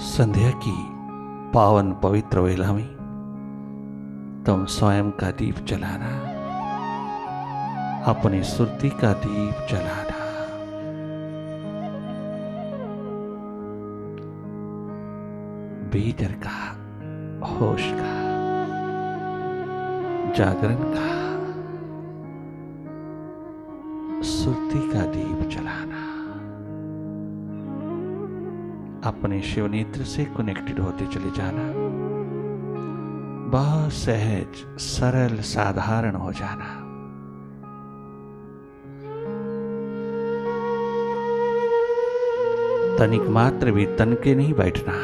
संध्या की पावन पवित्र वेला में तुम स्वयं का दीप जलाना, अपनी सुरती का दीप जलाना। भीतर का, होश का, जागरण का, सुरती का दीप जलाना। अपने शिव नेत्र से कनेक्टेड होते चले जाना। बहुत सहज, सरल, साधारण हो जाना। तनिक मात्र भी तन के नहीं बैठना।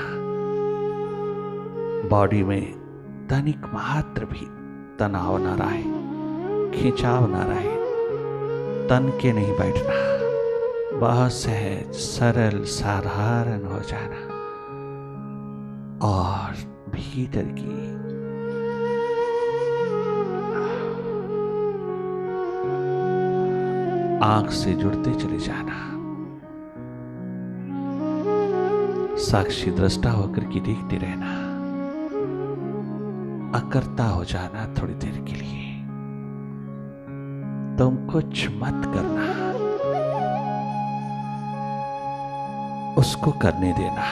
बॉडी में तनिक मात्र भी तनाव ना रहे, खिंचाव ना रहे। तन के नहीं बैठना। बहुत सहज, सरल, साधारण हो जाना। और भीतर की आंख से जुड़ते चले जाना। साक्षी दृष्टा होकर के देखते रहना। अकर्ता हो जाना थोड़ी देर के लिए। तुम कुछ मत करना, उसको करने देना।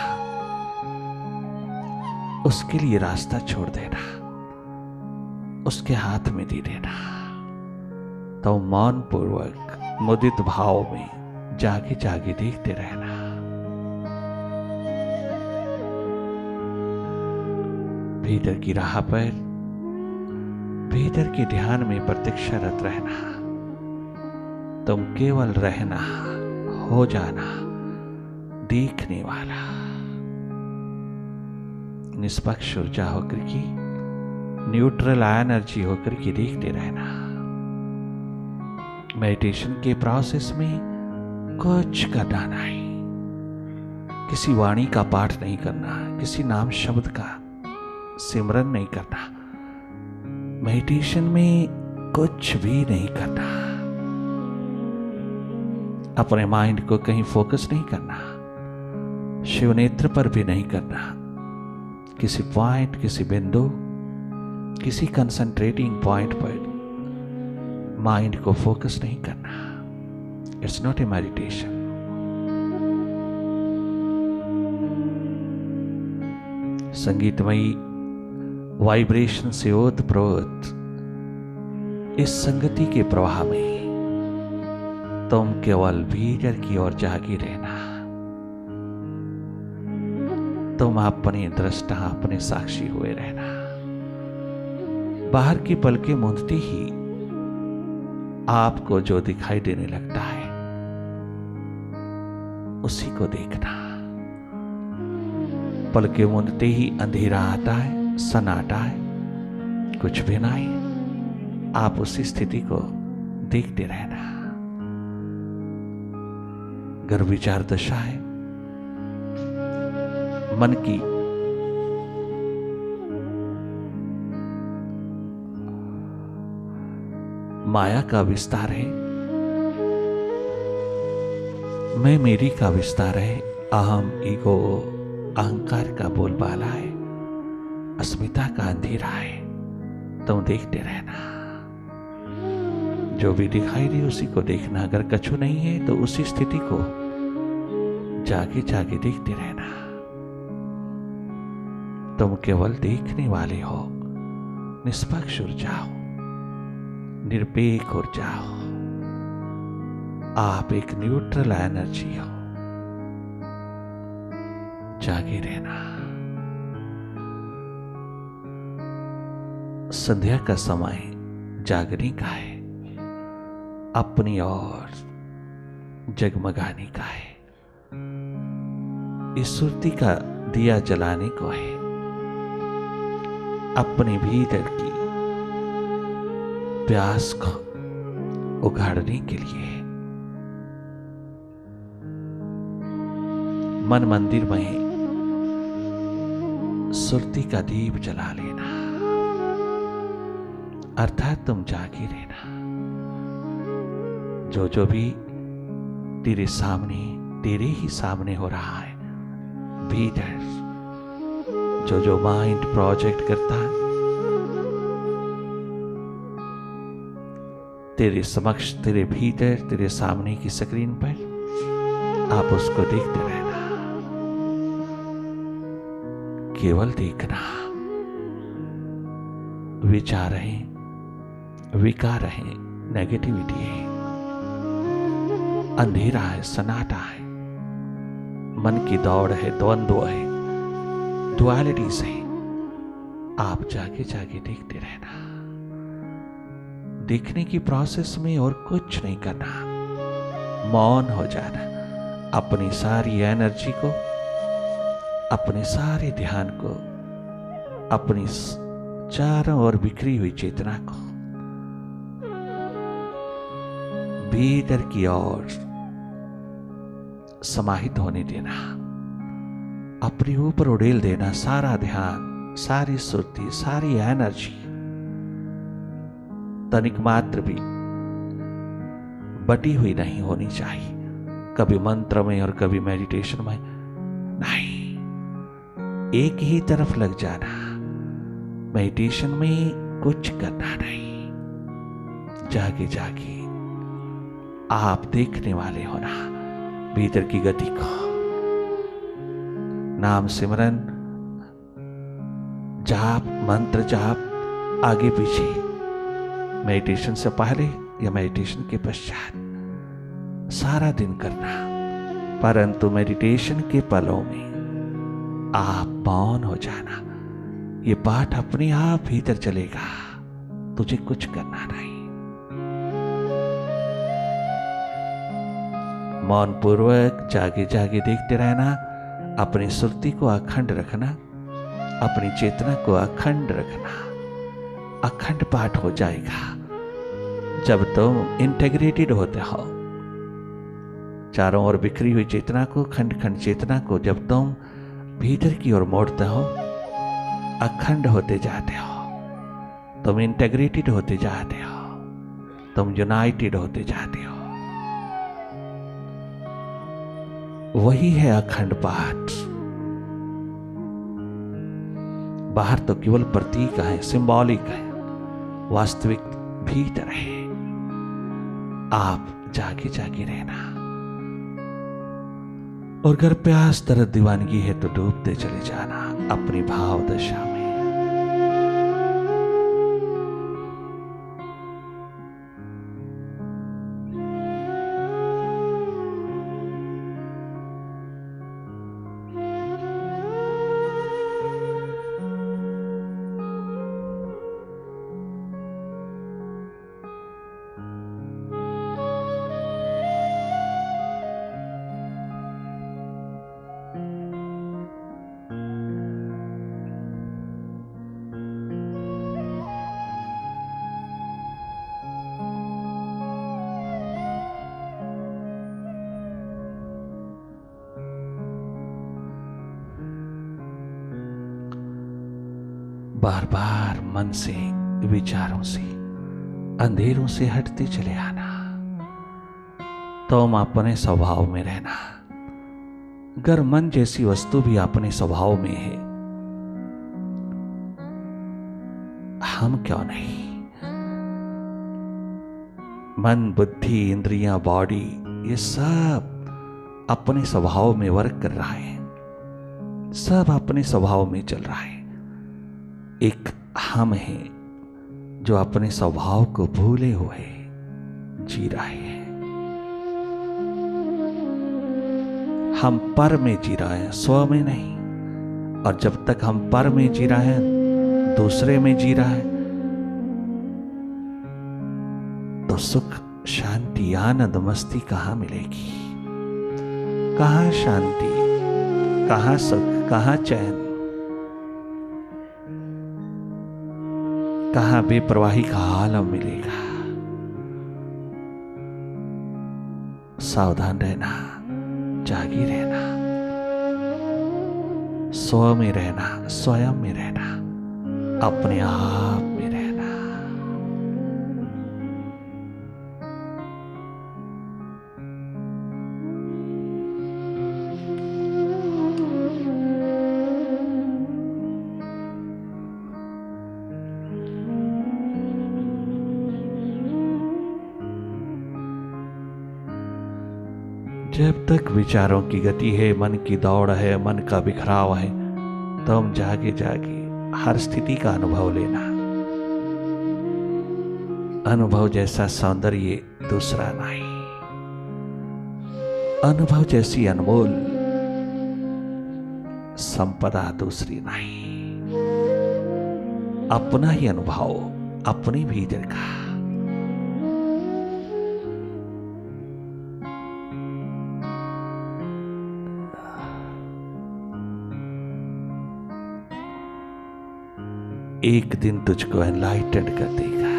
उसके लिए रास्ता छोड़ देना, उसके हाथ में दे देना। तो मौन पूर्वक मुदित भाव में जागे जागे देखते रहना। भीतर की राह पर, भीतर के ध्यान में प्रतीक्षारत रहना। तुम केवल रहना, हो जाना, देखने वाला। निष्पक्ष ऊर्जा होकर की, न्यूट्रल एनर्जी होकर के देखते रहना। मेडिटेशन के प्रोसेस में कुछ करना नहीं। किसी वाणी का पाठ नहीं करना, किसी नाम शब्द का सिमरन नहीं करना। मेडिटेशन में कुछ भी नहीं करना। अपने माइंड को कहीं फोकस नहीं करना। शिव नेत्र पर भी नहीं करना। किसी पॉइंट, किसी बिंदु, किसी कंसंट्रेटिंग पॉइंट पर माइंड को फोकस नहीं करना। It's not a meditation. संगीतमयी वाइब्रेशन से ओतप्रोत इस संगति के प्रवाह में तुम केवल भीतर की ओर जागी रहना। तुम अपने दृष्टा, अपने साक्षी हुए रहना। बाहर की पलकें मूंदती ही आपको जो दिखाई देने लगता है उसी को देखना। पलकें मूंदते ही अंधेरा आता है, सन्नाटा है, कुछ भी नहीं। आप उसी स्थिति को देखते रहना। गर्भ विचार दशा है, मन की माया का विस्तार है, मैं मेरी का विस्तार है, अहम, ईगो, अहंकार का बोलबाला है, अस्मिता का अंधेरा है। तुम देखते रहना। जो भी दिखाई दे उसी को देखना। अगर कछु नहीं है तो उसी स्थिति को जागे जागे देखते रहना। तुम केवल देखने वाले हो। निष्पक्ष ऊर्जा हो, निरपेक्ष ऊर्जा हो। आप एक न्यूट्रल एनर्जी हो। जागे रहना। संध्या का समय जागने का है, अपनी ओर जगमगाने का है। इस सुरती का दिया जलाने को है, अपने भीतर की प्यास को उगाड़ने के लिए। मन मंदिर में सुरती का दीप जला लेना, अर्थात तुम जागे रहना। जो भी तेरे सामने, तेरे ही सामने हो रहा है, भीतर जो जो माइंड प्रोजेक्ट करता है तेरे समक्ष, तेरे भीतर, तेरे सामने की स्क्रीन पर, आप उसको देखते रहना, केवल देखना। विचार है, विकार है, नेगेटिविटी है, अंधेरा है, सन्नाटा है, मन की दौड़ है, द्वंद्व है, डुअलिटीज है। आप जाके जाके देखते रहना। देखने की प्रोसेस में और कुछ नहीं करना, मौन हो जाना। अपनी सारी एनर्जी को, अपने सारे ध्यान को, अपनी चारों ओर बिखरी हुई चेतना को भीतर की ओर समाहित होने देना। अपने ऊपर उड़ेल देना सारा ध्यान, सारी सुर्ती, सारी एनर्जी। तनिक मात्र भी बटी हुई नहीं होनी चाहिए, कभी मंत्र में और कभी मेडिटेशन में नहीं। एक ही तरफ लग जाना, मेडिटेशन में कुछ करना नहीं। जागे जागे आप देखने वाले होना भीतर की गति को। नाम सिमरन, जाप, मंत्र जाप आगे पीछे, मेडिटेशन से पहले या मेडिटेशन के पश्चात सारा दिन करना। परंतु मेडिटेशन के पलों में आप मौन हो जाना। ये पाठ अपने आप भीतर चलेगा, तुझे कुछ करना नहीं। मौन पूर्वक जागे जागे देखते रहना। अपनी सुरती को अखंड रखना, अपनी चेतना को अखंड रखना। अखंड पाठ हो जाएगा जब तुम इंटेग्रेटेड होते हो। चारों ओर बिखरी हुई चेतना को, खंड खंड चेतना को जब तुम भीतर की ओर मोड़ते हो, अखंड होते जाते हो, तुम इंटेग्रेटेड होते जाते हो, तुम यूनाइटेड होते जाते हो। वही है अखंड पाठ। बाहर तो केवल प्रतीक है, सिंबॉलिक है, वास्तविक भीतर है। आप जागे जागे रहना। और अगर प्यास, दर्द, दीवानगी है तो डूबते चले जाना अपनी भाव दशा में। बार बार मन से, विचारों से, अंधेरों से हटते चले आना। तुम अपने स्वभाव में रहना। अगर मन जैसी वस्तु भी अपने स्वभाव में है, हम क्यों नहीं? मन, बुद्धि, इंद्रियां, बॉडी, ये सब अपने स्वभाव में वर्क कर रहा है, सब अपने स्वभाव में चल रहा है। एक हम है जो अपने स्वभाव को भूले हुए जी रहे हैं। हम पर में जी रहे हैं, स्व में नहीं। और जब तक हम पर में जी रहे हैं, दूसरे में जी रहे हैं, तो सुख, शांति, आनंद, मस्ती कहां मिलेगी? कहां शांति, कहां सुख, कहां चैन, कहां बेपरवाही का आलम मिलेगा? सावधान रहना, जागी रहना, स्व में रहना, स्वयं में रहना, अपने आप में रहना। जब तक विचारों की गति है, मन की दौड़ है, मन का बिखराव है, तो हम जागे जागे हर स्थिति का अनुभव लेना। अनुभव जैसा सौंदर्य दूसरा नहीं, अनुभव जैसी अनमोल संपदा दूसरी नहीं। अपना ही अनुभव अपने भीतर का। एक दिन तुझको एनलाइटेंड कर देगा।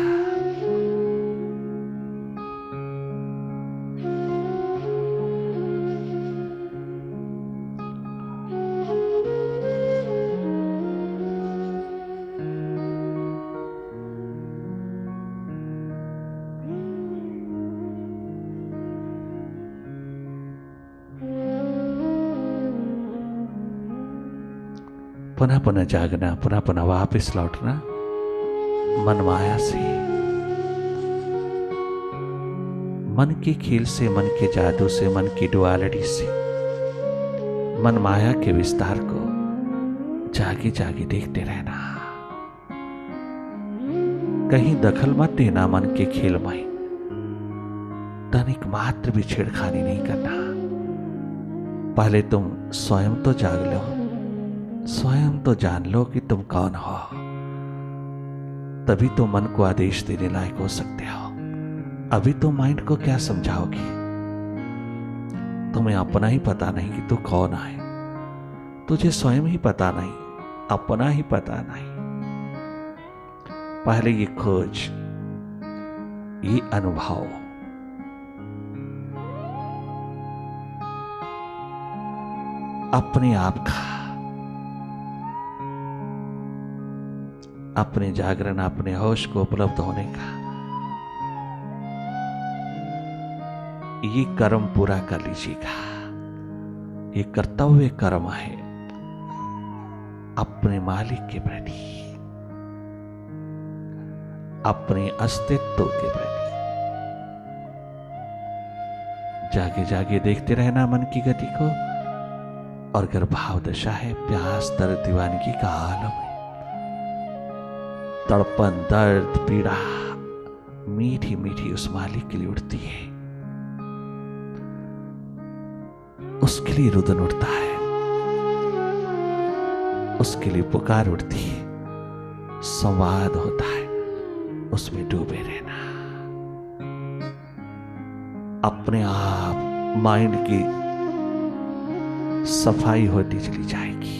पुनः पुनः जागना, पुनः पुनः वापस लौटना मन माया से, मन के खेल से, मन के जादू से, मन की डुअलिटी से, मन माया के विस्तार को जागे जागे देखते रहना। कहीं दखल मत देना मन के खेल में, तनिक मात्र भी छेड़खानी नहीं करना। पहले तुम स्वयं तो जाग लो, स्वयं तो जान लो कि तुम कौन हो, तभी तो मन को आदेश देने लायक हो सकते हो। अभी तो माइंड को क्या समझाओगी? तुम्हें अपना ही पता नहीं कि तू कौन है, तुझे स्वयं ही पता नहीं, अपना ही पता नहीं। पहले ये खोज, ये अनुभव, अपने आप का, अपने जागरण, अपने होश को उपलब्ध होने का ये कर्म पूरा कर लीजिएगा। ये कर्तव्य कर्म है अपने मालिक के प्रति, अपने अस्तित्व के प्रति। जागे जागे देखते रहना मन की गति को। और अगर भाव दशा है, प्यास, दर्द, दीवानगी का आलम है, तड़पन, दर्द, पीड़ा मीठी मीठी उस मालिक के लिए उठती है, उसके लिए रुदन उठता है, उसके लिए पुकार उठती है, संवाद होता है, उसमें डूबे रहना। अपने आप माइंड की सफाई होती चली जाएगी,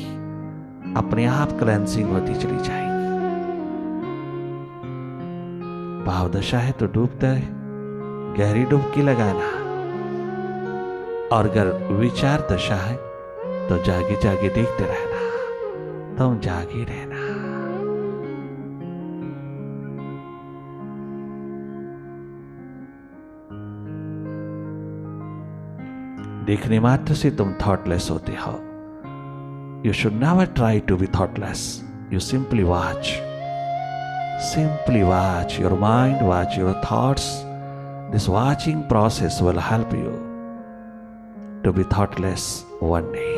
अपने आप क्लेंसिंग होती चली जाएगी। भाव दशा है तो डूबता है, गहरी डुबकी लगाना। और अगर विचार दशा है तो जागे जागे देखते रहना, तुम जागे रहना। देखने मात्र से तुम थॉटलेस होते हो। You should never try to be thoughtless, you simply watch. Simply watch your mind, watch your thoughts. This watching process will help you to be thoughtless one day.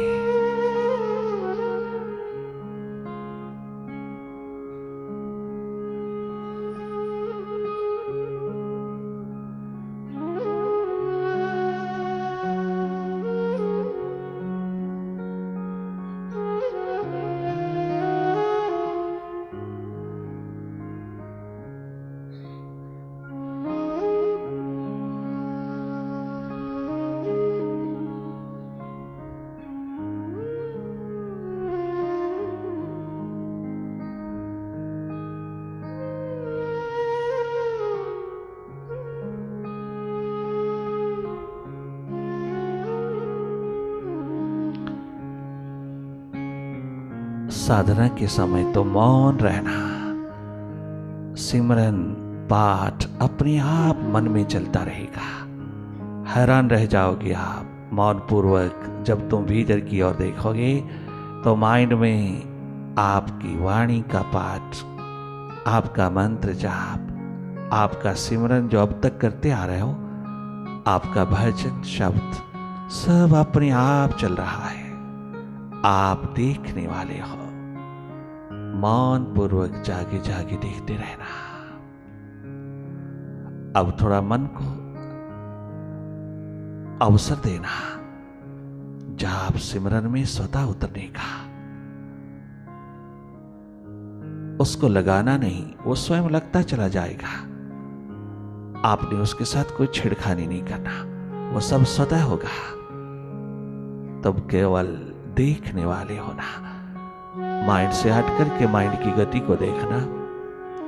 साधना के समय तो मौन रहना, सिमरन पाठ अपने आप मन में चलता रहेगा। हैरान रह जाओगे आप मौन पूर्वक। जब तुम भीतर की ओर देखोगे तो माइंड में आपकी वाणी का पाठ, आपका मंत्र जाप, आपका सिमरन जो अब तक करते आ रहे हो, आपका भजन शब्द सब अपने आप चल रहा है, आप देखने वाले हो। मौन पूर्वक जागे जागे देखते रहना। अब थोड़ा मन को अवसर देना जाप सिमरन में स्वतः उतरने का। उसको लगाना नहीं, वो स्वयं लगता चला जाएगा। आपने उसके साथ कोई छेड़खानी नहीं करना, वो सब स्वतः होगा। तब केवल देखने वाले होना। माइंड से हट करके माइंड की गति को देखना,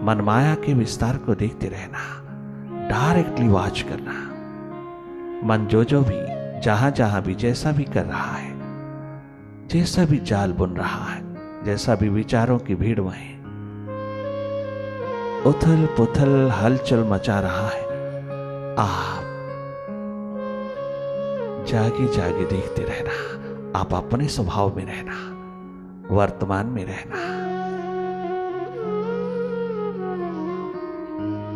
मन माया के विस्तार को देखते रहना, डायरेक्टली वॉच करना। मन जो भी जहां जहां भी जैसा भी कर रहा है, जैसा भी जाल बुन रहा है, जैसा भी विचारों की भीड़ में उथल पुथल हलचल मचा रहा है, आप जागे जागे देखते रहना। आप अपने स्वभाव में रहना, वर्तमान में रहना।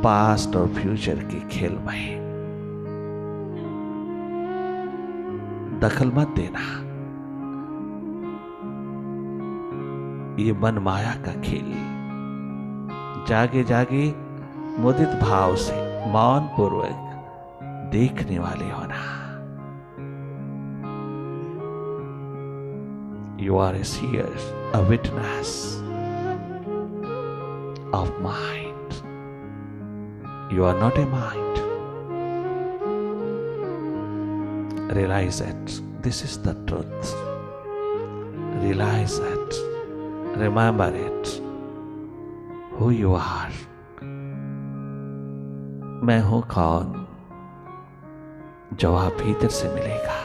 पास्ट और फ्यूचर के खेल में दखल मत देना। ये मन माया का खेल। जागे जागे मुदित भाव से मौन पूर्वक देखने वाले होना। You are a seer, a witness of mind. You are not a mind. Realize it. This is the truth. Realize it. Remember it. Who you are. मैं हूं कौन? जवाब भीतर से मिलेगा।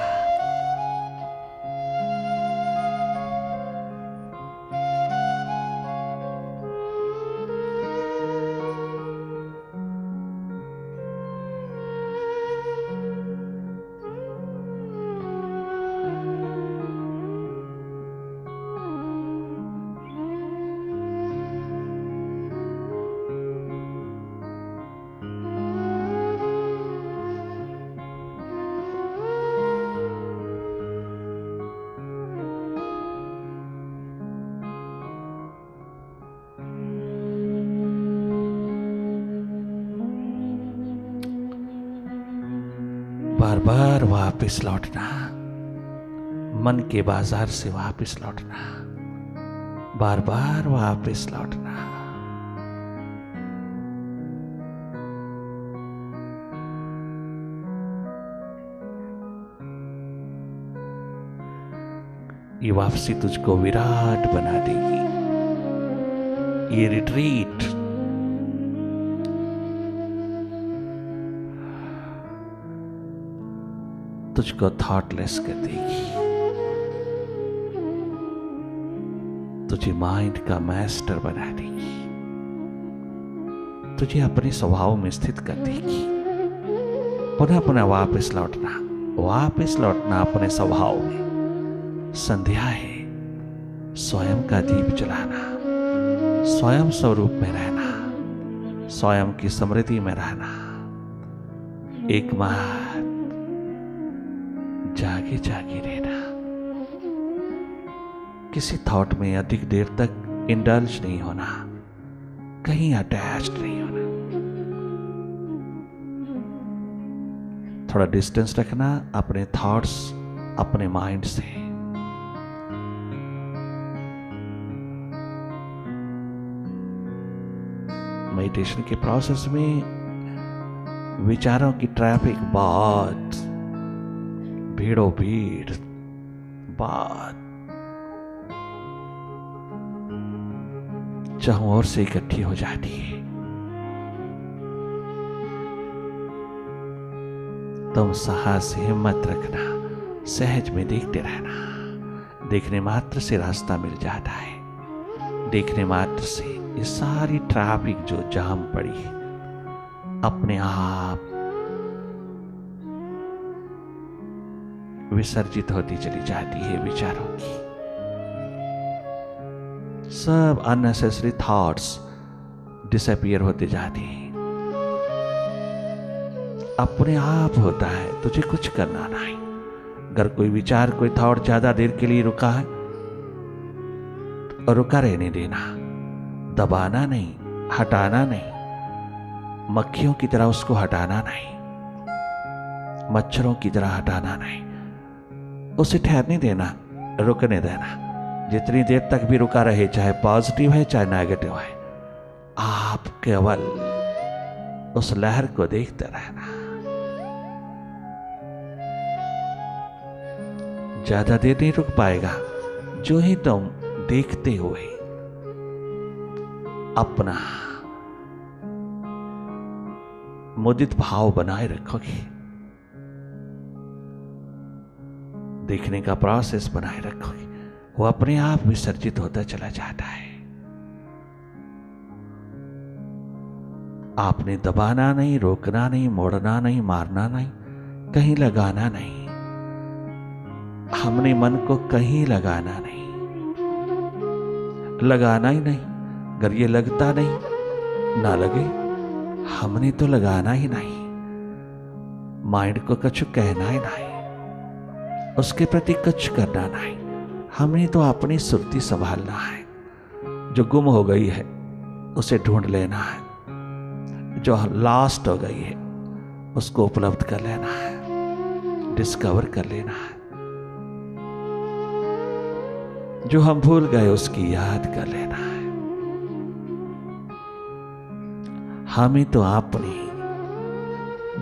बार बार वापस लौटना, मन के बाजार से वापस लौटना, बार बार वापस लौटना। ये वापसी तुझको विराट बना देगी। ये रिट्रीट तुझको थॉटलेस कर देगी, तुझे माइंड का मास्टर बना देगी, तुझे अपने स्वभाव में स्थित कर देगी। पुनः पुनः वापस लौटना अपने स्वभाव में। संध्या है, स्वयं का दीप जलाना, स्वयं स्वरूप में रहना, स्वयं की समृद्धि में रहना। एक मात्र जागे जागे रहना। किसी थॉट में अधिक देर तक इंडल्ज नहीं होना, कहीं अटैच्ड नहीं होना। थोड़ा डिस्टेंस रखना अपने थॉट्स, अपने माइंड से। मेडिटेशन के प्रोसेस में विचारों की ट्रैफिक बहुत, भीड़ों भीड़ बात चारों ओर से इकट्ठी हो जाती है। तुम साहस हिम्मत रखना, सहज में देखते रहना। देखने मात्र से रास्ता मिल जाता है। देखने मात्र से ये सारी ट्रैफिक जो जाम पड़ी है अपने आप विसर्जित होती चली जाती है। विचारों की सब अननेसेसरी थॉट्स डिसअपीयर होते जाते हैं। अपने आप होता है, तुझे कुछ करना नहीं। अगर कोई विचार, कोई थॉट ज्यादा देर के लिए रुका है और रुका रहने देना, दबाना नहीं, हटाना नहीं, मक्खियों की तरह उसको हटाना नहीं, मच्छरों की तरह हटाना नहीं, उसे ठहरने देना, रुकने देना। जितनी देर तक भी रुका रहे, चाहे पॉजिटिव है चाहे नेगेटिव है, आप केवल उस लहर को देखते रहना। ज्यादा देर नहीं रुक पाएगा। जो ही तुम देखते हुए अपना मुदित भाव बनाए रखोगे, देखने का प्रोसेस बनाए रखोगे, वो अपने आप विसर्जित होता चला जाता है। आपने दबाना नहीं, रोकना नहीं, मोड़ना नहीं, मारना नहीं, कहीं लगाना नहीं। हमने मन को कहीं लगाना नहीं, लगाना ही नहीं। अगर ये लगता नहीं, ना लगे, हमने तो लगाना ही नहीं। माइंड को कुछ कहना ही नहीं, उसके प्रति कुछ करना नहीं। हमने तो अपनी सुरती संभालना है। जो गुम हो गई है उसे ढूंढ लेना है, जो लास्ट हो गई है उसको उपलब्ध कर लेना है, डिस्कवर कर लेना है। जो हम भूल गए उसकी याद कर लेना है। हमें तो अपनी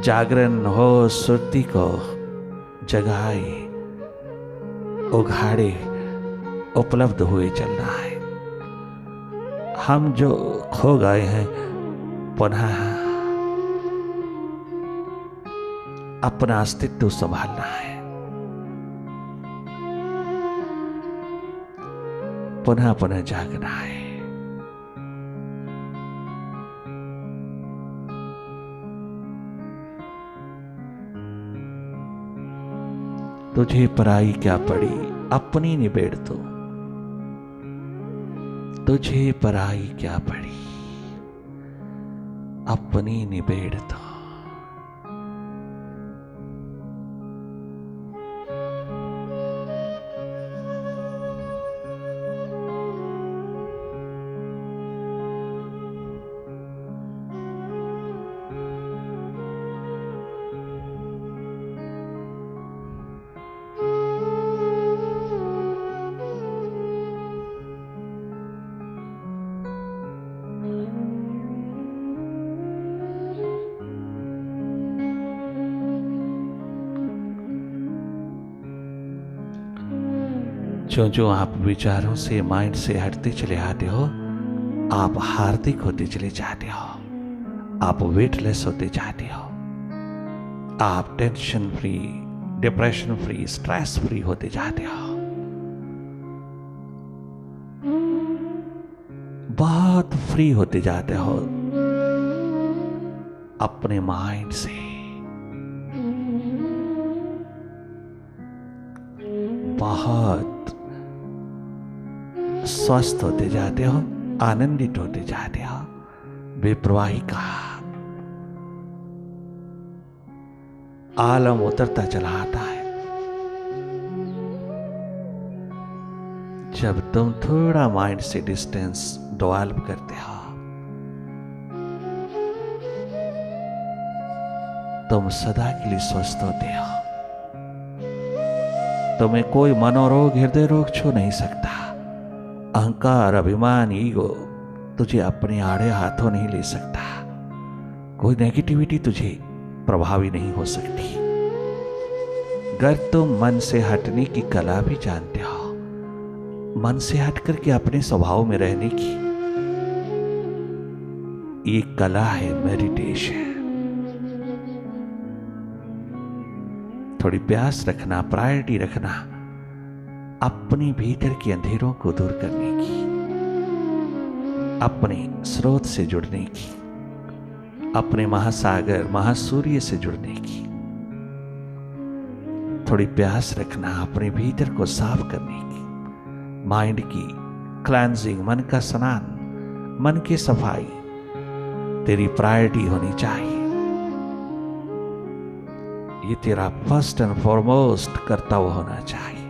जागरण हो सुरती को जगाए, उघाड़े, उपलब्ध हुए चलना है। हम जो खो गए हैं पुनः अपना अस्तित्व संभालना है, पुनः पुनः जागना है। तुझे पराई क्या पड़ी, अपनी निबेड़ तो। तुझे पराई क्या पड़ी, अपनी निबेड़ तो। जो जो आप विचारों से, माइंड से हटते चले आते हो, आप हार्दिक होते चले जाते हो, आप वेटलेस होते जाते हो, आप tension free, depression free, stress free होते जाते हो। बहुत फ्री होते जाते हो अपने माइंड से। बहुत स्वस्थ होते जाते हो, आनंदित होते जाते हो। बेपरवाही का आलम उतरता चला आता है। जब तुम थोड़ा माइंड से डिस्टेंस डेवलप करते हो, तुम सदा के लिए स्वस्थ होते हो। तुम्हें कोई मनोरोग, हृदय रोग छू नहीं सकता। अहंकार, अभिमान, ईगो तुझे अपने आड़े हाथों नहीं ले सकता। कोई नेगेटिविटी तुझे प्रभावी नहीं हो सकती। अगर तुम मन से हटने की कला भी जानते हो, मन से हट करके अपने स्वभाव में रहने की ये कला है मेडिटेशन। थोड़ी प्यास रखना, प्रायोरिटी रखना अपने भीतर के अंधेरों को दूर करने की, अपने स्रोत से जुड़ने की, अपने महासागर, महासूर्य से जुड़ने की। थोड़ी प्यास रखना अपने भीतर को साफ करने की, माइंड की क्लेंजिंग, मन का स्नान, मन की सफाई तेरी प्रायोरिटी होनी चाहिए। ये तेरा फर्स्ट एंड फॉरमोस्ट कर्तव्य होना चाहिए।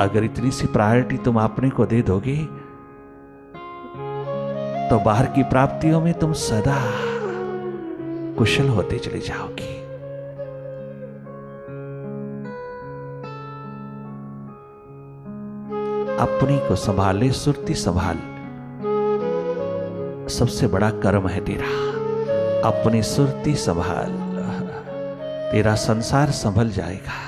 अगर इतनी सी प्रायोरिटी तुम अपने को दे दोगे तो बाहर की प्राप्तियों में तुम सदा कुशल होते चले जाओगे। अपनी को संभाले, सुरती संभाल, सबसे बड़ा कर्म है तेरा। अपनी सुरती संभाल, तेरा संसार संभल जाएगा।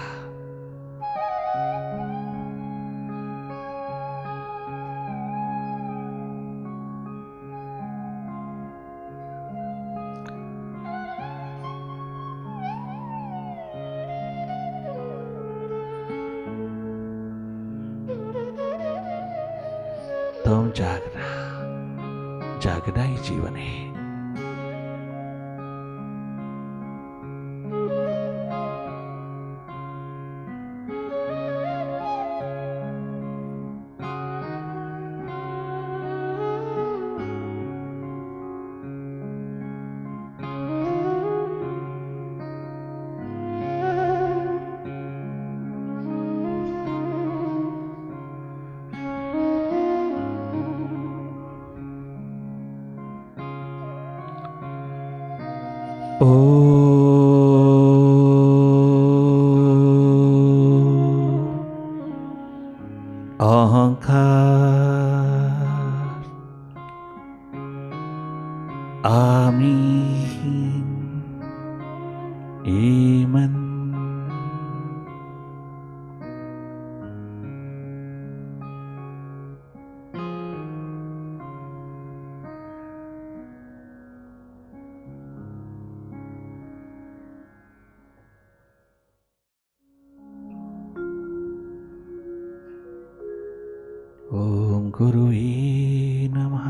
तुम जागना, जागना ही जीवन है। अहंकार आमीन ईमन ओम गुरुवे नमः।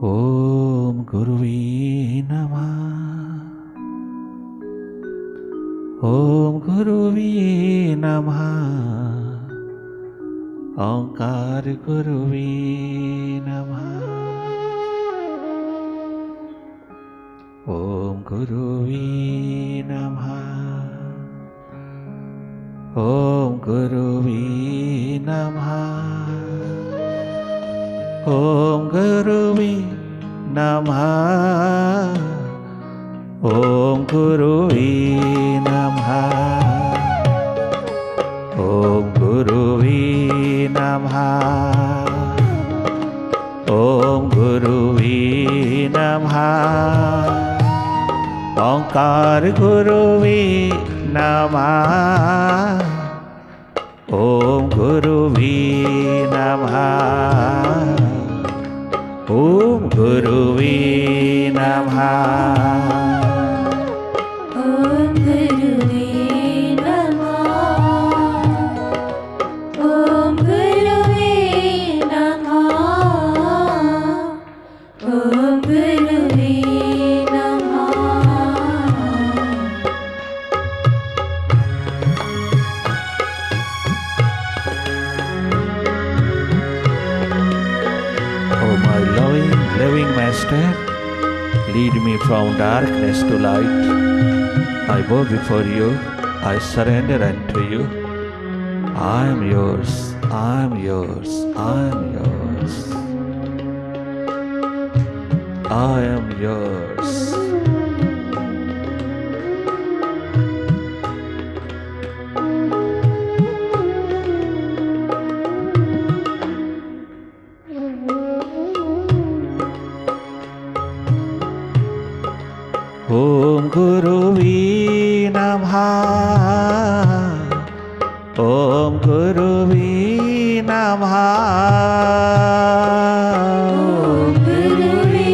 ओम गुरुवे नमः। ओम गुरुवे नमः। ओंकार गुरुवे नमः। ओम गुरुवे नमः। ओम गुरुवे नमः। ओम गुरुवे नमः। ओम गुरुवे नमः। ओम गुरुवे नमः। ओम गुरुवे नमः। ओंकार गुरुवे नमः। ओम गुरुवे नमः। ओम गुरुवे नमः। ओम गुरुवे नमः। ओम गुरुवे नमः। ओम गुरुवे नमः। Oh my loving Master, lead me from darkness to light. I bow before you, I surrender unto you. I am yours, I am yours, I am yours. I am yours. ओम गुरुवे नमः। ओम गुरुवे नमः। ओम गुरुवे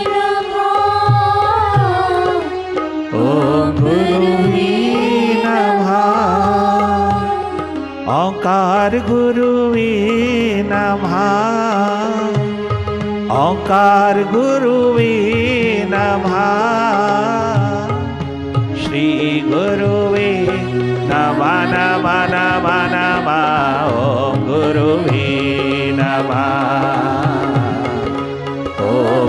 नमः। ओम गुरुवे नमः। ओंकार गुरुवे नमः। ओंकार गुरुवे नमः। श्री गुरुवे नमः नमः नमः नमः। ओम गुरुवे नमः। ओम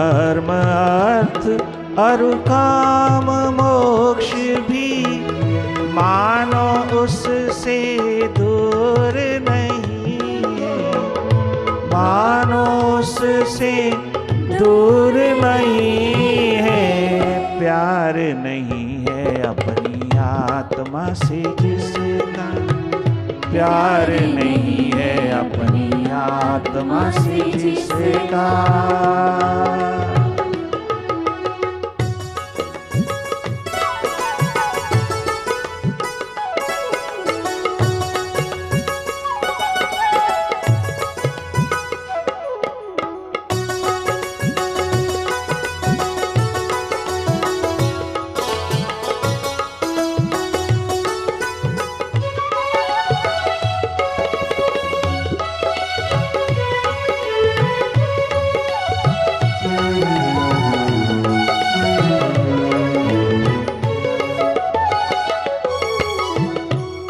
धर्म अर्थ और काम मोक्ष भी मानो उससे दूर नहीं है, मानो उससे दूर नहीं है। प्यार नहीं है अपनी आत्मा से जिसका, प्यार नहीं है अपनी आत्मा से जिसका।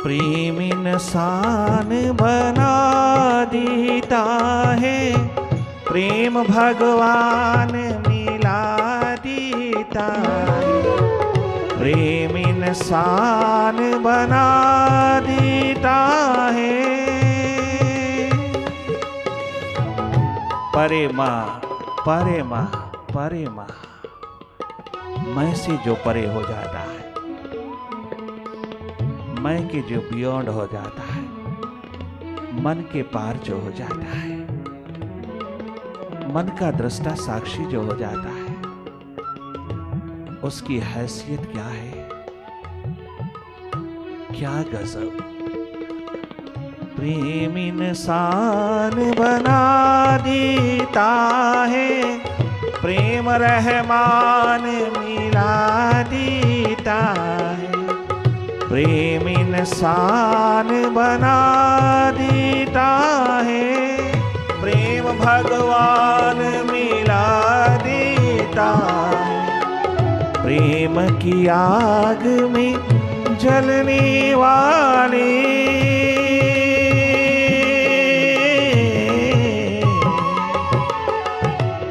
प्रेम इंसान बना देता है, प्रेम भगवान मिला देता है। प्रेम इंसान बना देता है। परे माँ, परे माँ, परे माँ, मैं से जो परे हो जाता है, मैं के जो बियॉन्ड हो जाता है, मन के पार जो हो जाता है, मन का दृष्टा साक्षी जो हो जाता है, उसकी हैसियत क्या है, क्या गजब। प्रेम इंसान बना देता है, प्रेम रहमान मिला देता है। प्रेम इंसान बना देता है, प्रेम भगवान मिला देता है। प्रेम की आग में जलने वाले,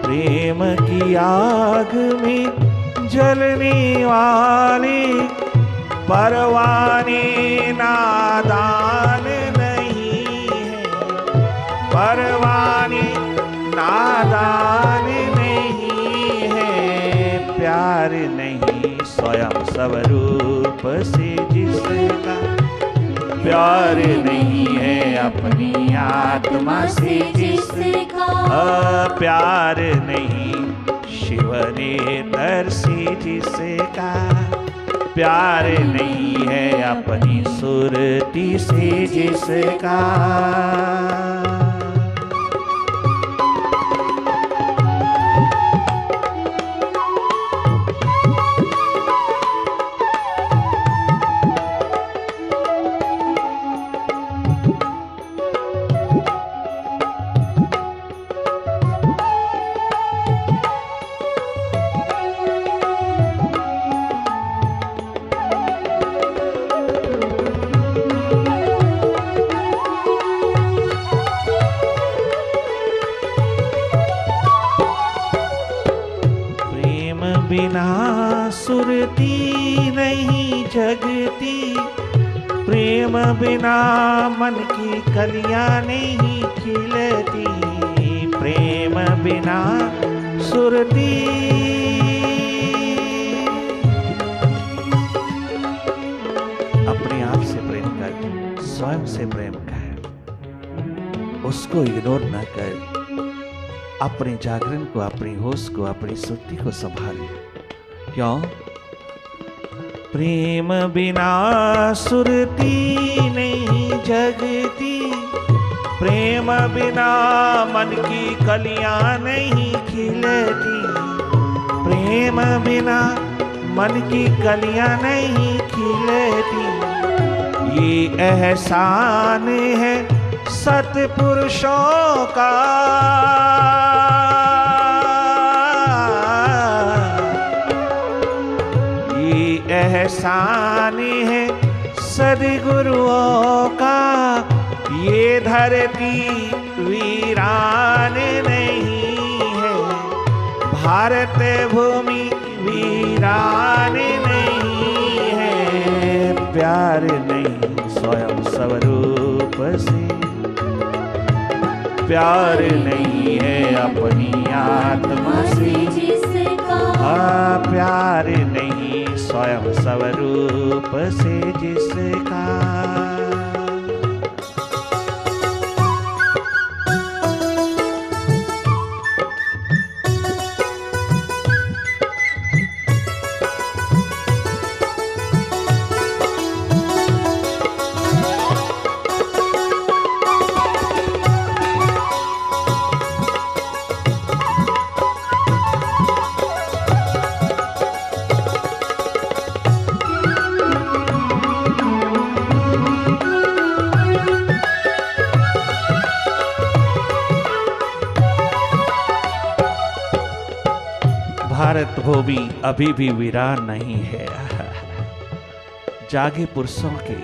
प्रेम की आग में जलने वाले परवाने नादान नहीं है, परवाने नादान नहीं है। प्यार नहीं स्वयं स्वरूप से जिसका, प्यार नहीं है अपनी आत्मा से जिसका। प्यार नहीं शिव नेत्र से जिसका, प्यार नहीं है अपनी सुरती से जिसका। बिना सुरती नहीं जगती, प्रेम बिना मन की कलियां नहीं खिलती। प्रेम बिना सुरती, अपने आप से प्रेम कर, स्वयं से प्रेम कर, उसको इग्नोर न कर। अपने जागरण को, अपनी होश को, अपनी सुरती को संभाल। क्यों? प्रेम बिना सुरती नहीं जगती, प्रेम बिना मन की कलियां नहीं खिलती। प्रेम बिना मन की कलियां नहीं खिलती। ये एहसान है सत्पुरुषों का, ये एहसान है सद्गुरुओं का। ये धरती वीरान नहीं है, भारत भूमि वीरान नहीं है, प्यार नहीं स्वयं स्वरूप से, प्यार नहीं है अपनी आत्मा से जिसका, प्यार नहीं स्वयं स्वरूप से जिसका। भारत भूमि अभी भी वीरान नहीं है, जागे पुरुषों के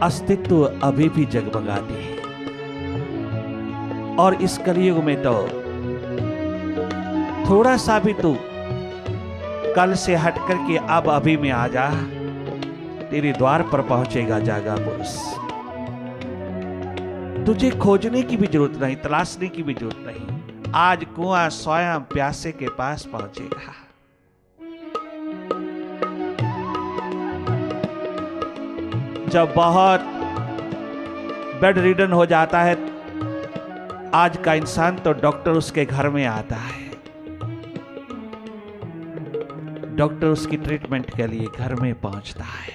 अस्तित्व अभी भी जगमगाते हैं। और इस कलयुग में तो थोड़ा सा भी तू कल से हट करके अब अभी में आ जा, तेरे द्वार पर पहुंचेगा जागा पुरुष। तुझे खोजने की भी जरूरत नहीं, तलाशने की भी जरूरत नहीं, आज कुआं स्वयं प्यासे के पास पहुंचेगा। जब बहुत बेड रिडन हो जाता है आज का इंसान, तो डॉक्टर उसके घर में आता है, डॉक्टर उसकी ट्रीटमेंट के लिए घर में पहुंचता है।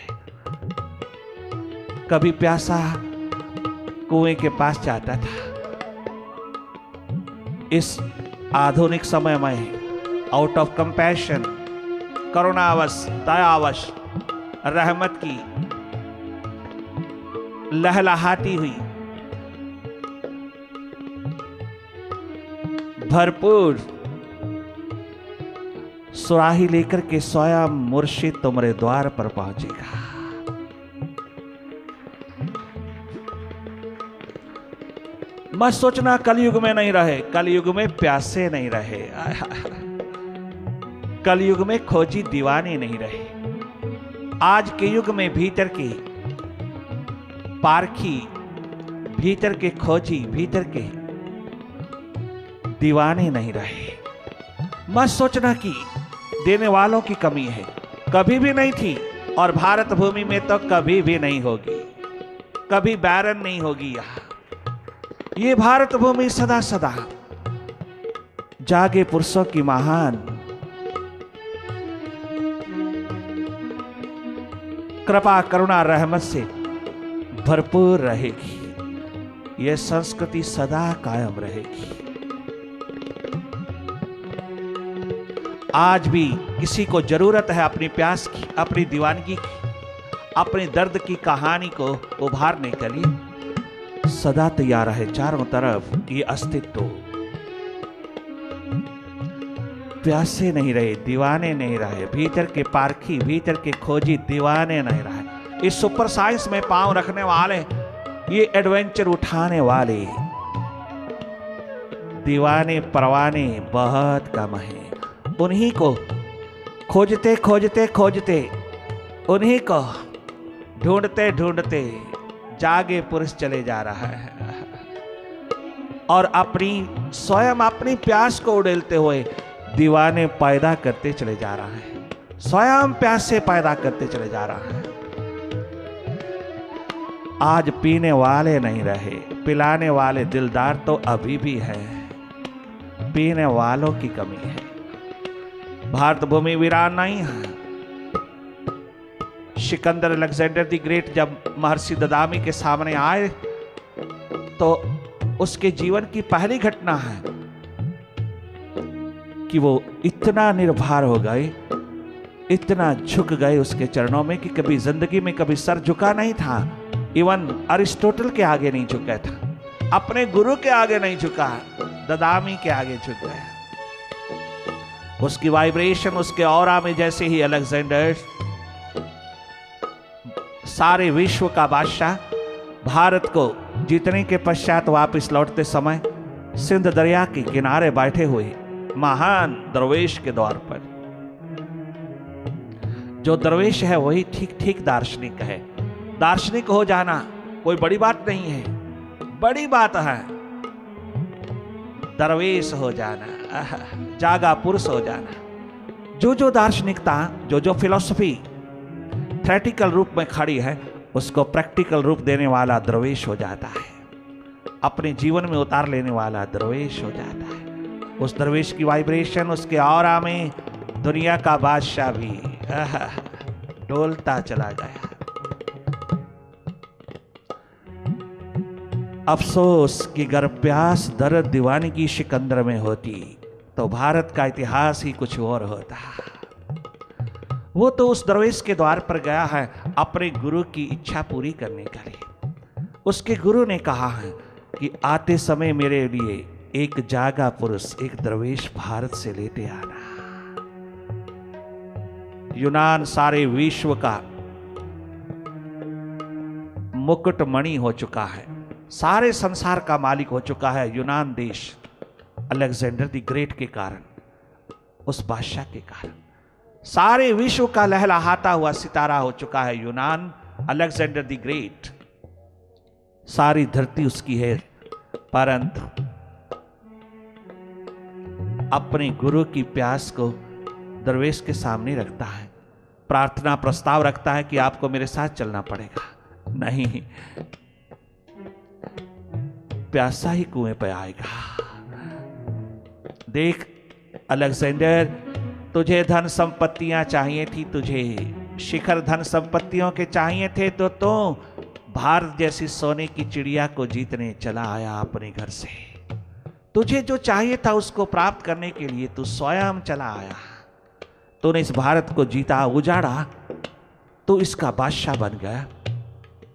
कभी प्यासा कुएं के पास जाता था। इस आधुनिक समय में आउट ऑफ कंपैशन, करुणावश, दयावश, रहमत की लहलहाती हुई भरपूर सुराही लेकर के स्वयं मुर्शिद तुम्हारे द्वार पर पहुंचेगा। मत सोचना कलयुग में नहीं रहे, कलयुग में प्यासे नहीं रहे, कलयुग में खोजी दीवाने नहीं रहे। आज के युग में भीतर के पारखी, भीतर के खोजी, भीतर के दीवाने नहीं रहे। मत सोचना कि देने वालों की कमी है, कभी भी नहीं थी और भारत भूमि में तो कभी भी नहीं होगी, कभी बैरन नहीं होगी। यहां ये भारत भूमि सदा सदा जागे पुरुषों की महान कृपा, करुणा, रहमत से भरपूर रहेगी। यह संस्कृति सदा कायम रहेगी। आज भी किसी को जरूरत है अपनी प्यास की, अपनी दीवानगी की, अपने दर्द की कहानी को उभारने के लिए सदा तैयार है। चारों तरफ ये अस्तित्व, प्यासे नहीं रहे, दीवाने नहीं रहे, भीतर के पारखी, भीतर के खोजी दीवाने नहीं रहे। इस सुपर साइंस में पांव रखने वाले, ये एडवेंचर उठाने वाले दीवाने परवाने बहुत कम हैं। उन्हीं को खोजते खोजते खोजते, उन्हीं को ढूंढते ढूंढते जागे पुरुष चले जा रहा है और अपनी स्वयं अपनी प्यास को उड़ेलते हुए दीवाने पैदा करते चले जा रहा है, स्वयं प्यासे पैदा करते चले जा रहा है। आज पीने वाले नहीं रहे, पिलाने वाले दिलदार तो अभी भी हैं, पीने वालों की कमी है। भारत भूमि वीरान नहीं है। सिकंदर अलेक्जेंडर द ग्रेट जब महर्षि ददामी के सामने आए तो उसके जीवन की पहली घटना है कि वो इतना निर्भर हो गए, इतना झुक गए उसके चरणों में कि कभी जिंदगी में कभी सर झुका नहीं था। इवन अरिस्टोटल के आगे नहीं झुका था, अपने गुरु के आगे नहीं झुका, ददामी के आगे झुक गया। उसकी वाइब्रेशन, उसके ऑरा में जैसे ही अलेक्जेंडर सारे विश्व का बादशाह भारत को जीतने के पश्चात वापस लौटते समय सिंध दरिया के किनारे बैठे हुए महान दरवेश के द्वार पर, जो दरवेश है वही ठीक ठीक दार्शनिक है। दार्शनिक हो जाना कोई बड़ी बात नहीं है, बड़ी बात है दरवेश हो जाना, जागा पुरुष हो जाना। जो दार्शनिकता, जो फिलॉसफी थ्योरेटिकल रूप में खड़ी है, उसको प्रैक्टिकल रूप देने वाला दरवेश हो जाता है, अपने जीवन में उतार लेने वाला दरवेश हो जाता है। उस दरवेश की वाइब्रेशन, उसके ऑरा में दुनिया का बादशाह भी डोलता चला गया। अफसोस कि अगर प्यास दर्द दीवानगी सिकंदर में होती तो भारत का इतिहास ही कुछ और होता। वो तो उस दरवेश के द्वार पर गया है अपने गुरु की इच्छा पूरी करने के लिए। उसके गुरु ने कहा है कि आते समय मेरे लिए एक जागा पुरुष, एक दरवेश भारत से लेते आना। यूनान सारे विश्व का मुकुटमणि हो चुका है, सारे संसार का मालिक हो चुका है यूनान देश, अलेक्जेंडर द ग्रेट के कारण, उस बादशाह के कारण। सारे विश्व का लहलहाता हुआ सितारा हो चुका है यूनान, अलेक्जेंडर द ग्रेट। सारी धरती उसकी है, परंतु अपने गुरु की प्यास को दरवेश के सामने रखता है, प्रार्थना प्रस्ताव रखता है कि आपको मेरे साथ चलना पड़ेगा। नहीं, प्यासा ही कुएं पे आएगा। देख अलेक्जेंडर, तुझे धन संपत्तियां चाहिए थी, तुझे शिखर धन संपत्तियों के चाहिए थे, तो भारत जैसी सोने की चिड़िया को जीतने चला आया अपने घर से। तुझे जो चाहिए था उसको प्राप्त करने के लिए तू स्वयं चला आया। तूने इस भारत को जीता, उजाड़ा, तू इसका बादशाह बन गया,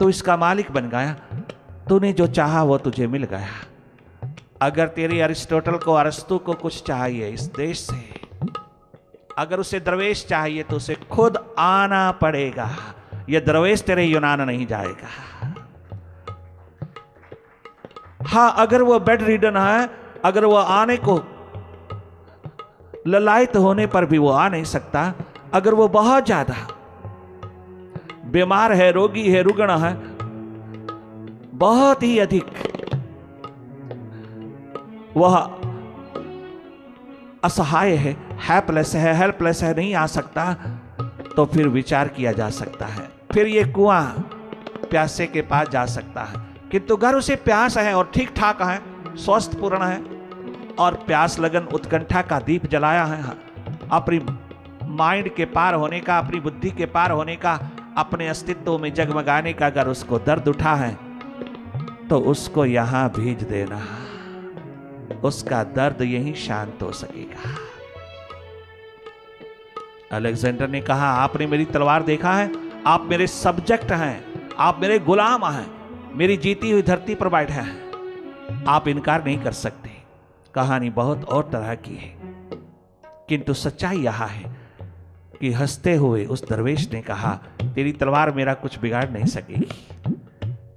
तू इसका मालिक बन गया। तूने जो चाहा वो तुझे मिल गया। अगर तेरे अरिस्टोटल को, अरस्तु को कुछ चाहिए इस देश से, अगर उसे दरवेश चाहिए तो उसे खुद आना पड़ेगा। यह दरवेश तेरे यूनान नहीं जाएगा। हाँ, अगर वो बेड रिडन है, अगर वो आने को ललायत होने पर भी वो आ नहीं सकता, अगर वो बहुत ज्यादा बीमार है, रोगी है, रुग्ण है, बहुत ही अधिक वह असहाय है, हेल्पलेस है, नहीं आ सकता, तो फिर विचार किया जा सकता है, फिर ये कुआं प्यासे के पास जा सकता है। किंतु अगर उसे प्यास है और ठीक ठाक है, स्वस्थ पूर्ण है और प्यास लगन उत्कंठा का दीप जलाया है, अपनी माइंड के पार होने का, अपनी बुद्धि के पार होने का, अपने अस्तित्व में जगमगाने का अगर उसको दर्द उठा है तो उसको यहां भेज देना, उसका दर्द यहीं शांत हो सकेगा। अलेक्जेंडर ने कहा, आपने मेरी तलवार देखा है, आप मेरे सब्जेक्ट हैं, आप मेरे गुलाम हैं, मेरी जीती हुई धरती पर बैठे हैं, आप इनकार नहीं कर सकते। कहानी बहुत और तरह की है, किंतु सच्चाई यह है कि हंसते हुए उस दरवेश ने कहा, तेरी तलवार मेरा कुछ बिगाड़ नहीं सकेगी।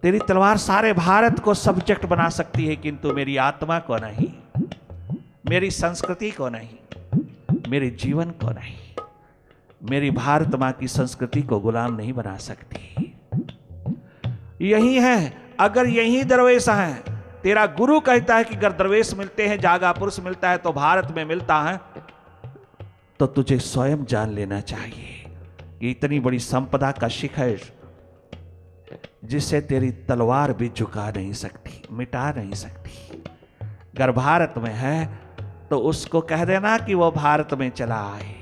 तेरी तलवार सारे भारत को सब्जेक्ट बना सकती है, किंतु मेरी आत्मा को नहीं, मेरी संस्कृति को नहीं, मेरे जीवन को नहीं, मेरी भारत मां की संस्कृति को गुलाम नहीं बना सकती। यही है, अगर यही दरवेश है, तेरा गुरु कहता है कि अगर दरवेश मिलते हैं, जागा पुरुष मिलता है तो भारत में मिलता है, तो तुझे स्वयं जान लेना चाहिए कि इतनी बड़ी संपदा का शिखर जिसे तेरी तलवार भी झुका नहीं सकती, मिटा नहीं सकती, अगर भारत में है तो उसको कह देना कि वो भारत में चला आए,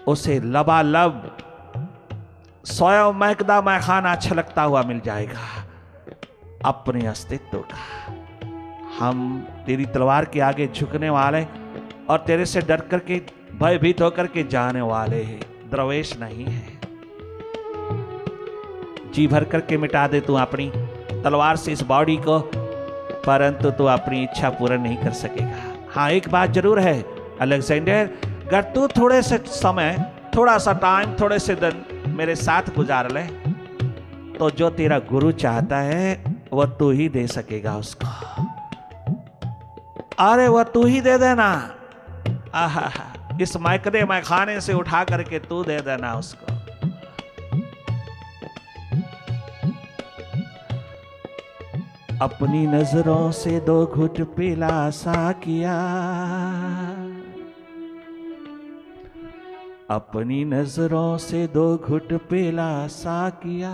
उसे लबालब स्वयं महकदा मैखाना छलकता हुआ मिल जाएगा अपने अस्तित्व का। हम तेरी तलवार के आगे झुकने वाले और तेरे से डर करके, भयभीत होकर के जाने वाले हैं, दरवेश नहीं है। जी भर करके मिटा दे तू अपनी तलवार से इस बॉडी को, परंतु तू अपनी इच्छा पूर्ण नहीं कर सकेगा। हाँ, एक बात जरूर है अलेक्जेंडर, अगर तू थोड़े से समय, थोड़ा सा टाइम, थोड़े से दिन मेरे साथ गुजार ले तो जो तेरा गुरु चाहता है वह तू ही दे सकेगा उसको। अरे वह तू ही दे देना। आहा, इस मैकदे मैं खाने से उठा करके तू दे देना उसको। अपनी नजरों से दो घुट पिला सा किया, अपनी नजरों से दो घुट पिला सा किया,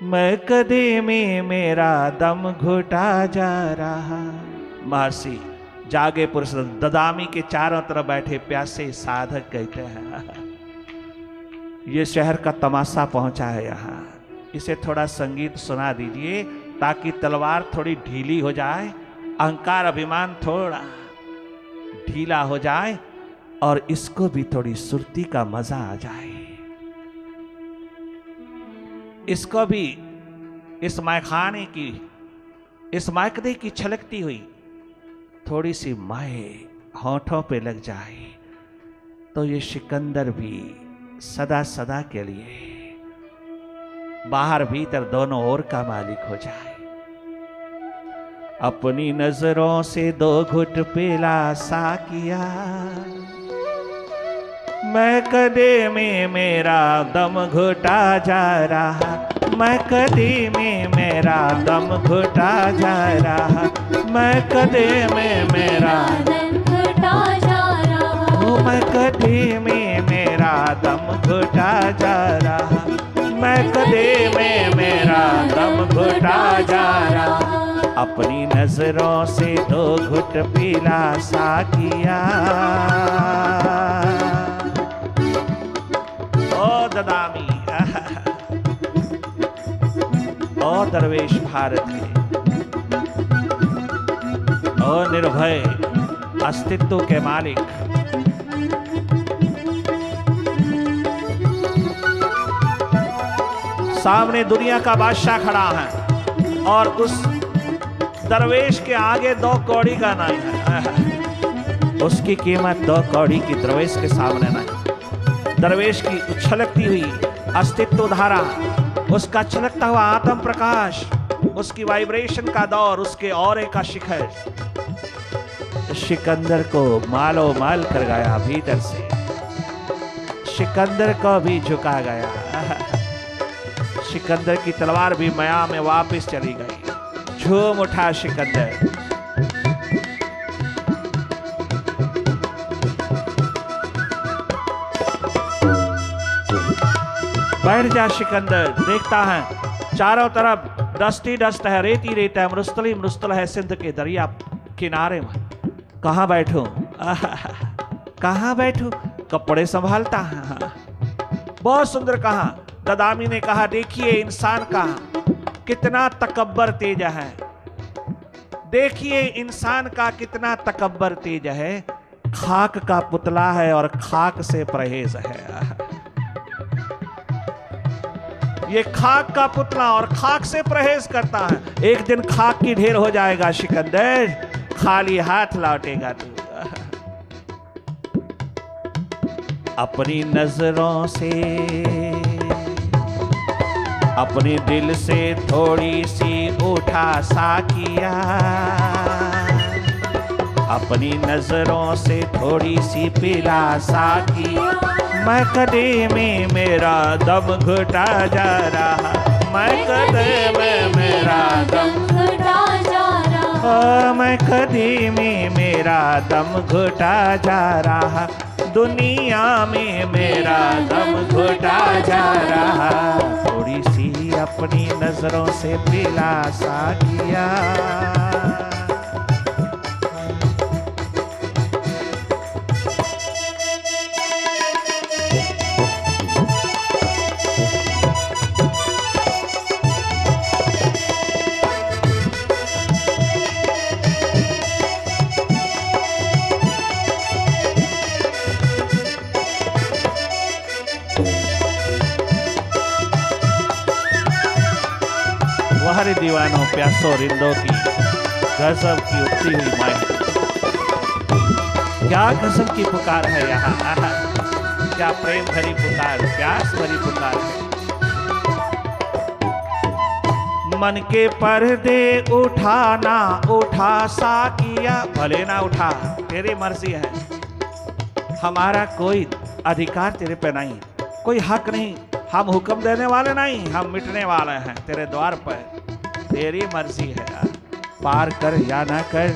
मैं कदे में मेरा दम घुटा जा रहा। महर्षि जागे पुरुष ददामी के चारों तरफ बैठे प्यासे साधक कहते हैं ये शहर का तमाशा पहुंचा है यहाँ, इसे थोड़ा संगीत सुना दीजिए ताकि तलवार थोड़ी ढीली हो जाए, अहंकार अभिमान थोड़ा ढीला हो जाए और इसको भी थोड़ी सुरती का मजा आ जाए। इसको भी इस मैखाने की, इस मैकदे की छलकती हुई थोड़ी सी माए होठों पे लग जाए तो ये सिकंदर भी सदा सदा के लिए बाहर भीतर दोनों ओर का मालिक हो जाए। अपनी नजरों से दो घुट पिला सा किया, मैं कदे में मेरा दम घुटा जा रहा, मैं कदे में मेरा दम घुटा जा रहा, मैं कदे में मेरा दम घुटा जा रहा, मैं कदे में मेरा दम घुटा जा रहा, मैं कदे में मेरा दम घुटा जा रहा। अपनी नजरों से दो घुट पिला सा किया। ओ ददामी, ओ दरवेश भारत के, ओ निर्भय अस्तित्व के मालिक, सामने दुनिया का बादशाह खड़ा है और उस दरवेश के आगे 2 कौड़ी का नहीं है। उसकी कीमत 2 कौड़ी की दरवेश के सामने नहीं। दरवेश की उछलकती हुई अस्तित्व धारा, उसका छलकता हुआ आत्म प्रकाश, उसकी वाइब्रेशन का दौर, उसके औरे का शिखर सिकंदर को मालो माल कर गया भीतर से। सिकंदर को भी झुका गया। सिकंदर की तलवार भी माया में वापस चली गई। झूम उठा सिकंदर। बैठ जा सिकंदर। देखता है चारों तरफ डस्टी डस्ट है, रेती रेत है, मरुस्थली मरुस्थल है सिंध के दरिया किनारे में। कहाँ बैठूं? कहाँ बैठूं? कपड़े संभालता है। बहुत सुंदर कहा। ददामी ने कहा देखिए इंसान का कितना तकब्बर तेज है, देखिए इंसान का कितना तकब्बर तेज है। खाक का पुतला है और खाक से परहेज है। ये खाक का पुतला और खाक से परहेज करता है। एक दिन खाक की ढेर हो जाएगा सिकंदर, खाली हाथ लौटेगा तू। अपनी नजरों से, अपने दिल से थोड़ी सी उठा सा किया, अपनी नजरों से थोड़ी सी पिला सा किया। मैं कदे में मेरा दम घुटा जा रहा, मैं कदे में मेरा दम घुटा जा रहा, मैं कदे में मेरा दम घुटा जा रहा। दुनिया में मेरा दम घुटा जा रहा। थोड़ी सी अपनी नजरों से पिला सा किया। हरे दीवानों प्यासों रिंदों की गजब की उठती हुई माया। क्या गजब की पुकार है यहाँ, क्या प्रेम भरी पुकार, प्यास भरी पुकार है। मन के पर्दे उठाना उठा सा किया, भले ना उठा, तेरी मर्जी है। हमारा कोई अधिकार तेरे पे नहीं, कोई हक नहीं। हम हुक्म देने वाले नहीं, हम मिटने वाले हैं तेरे द्वार पर। तेरी मर्जी है यार, पार कर या ना कर,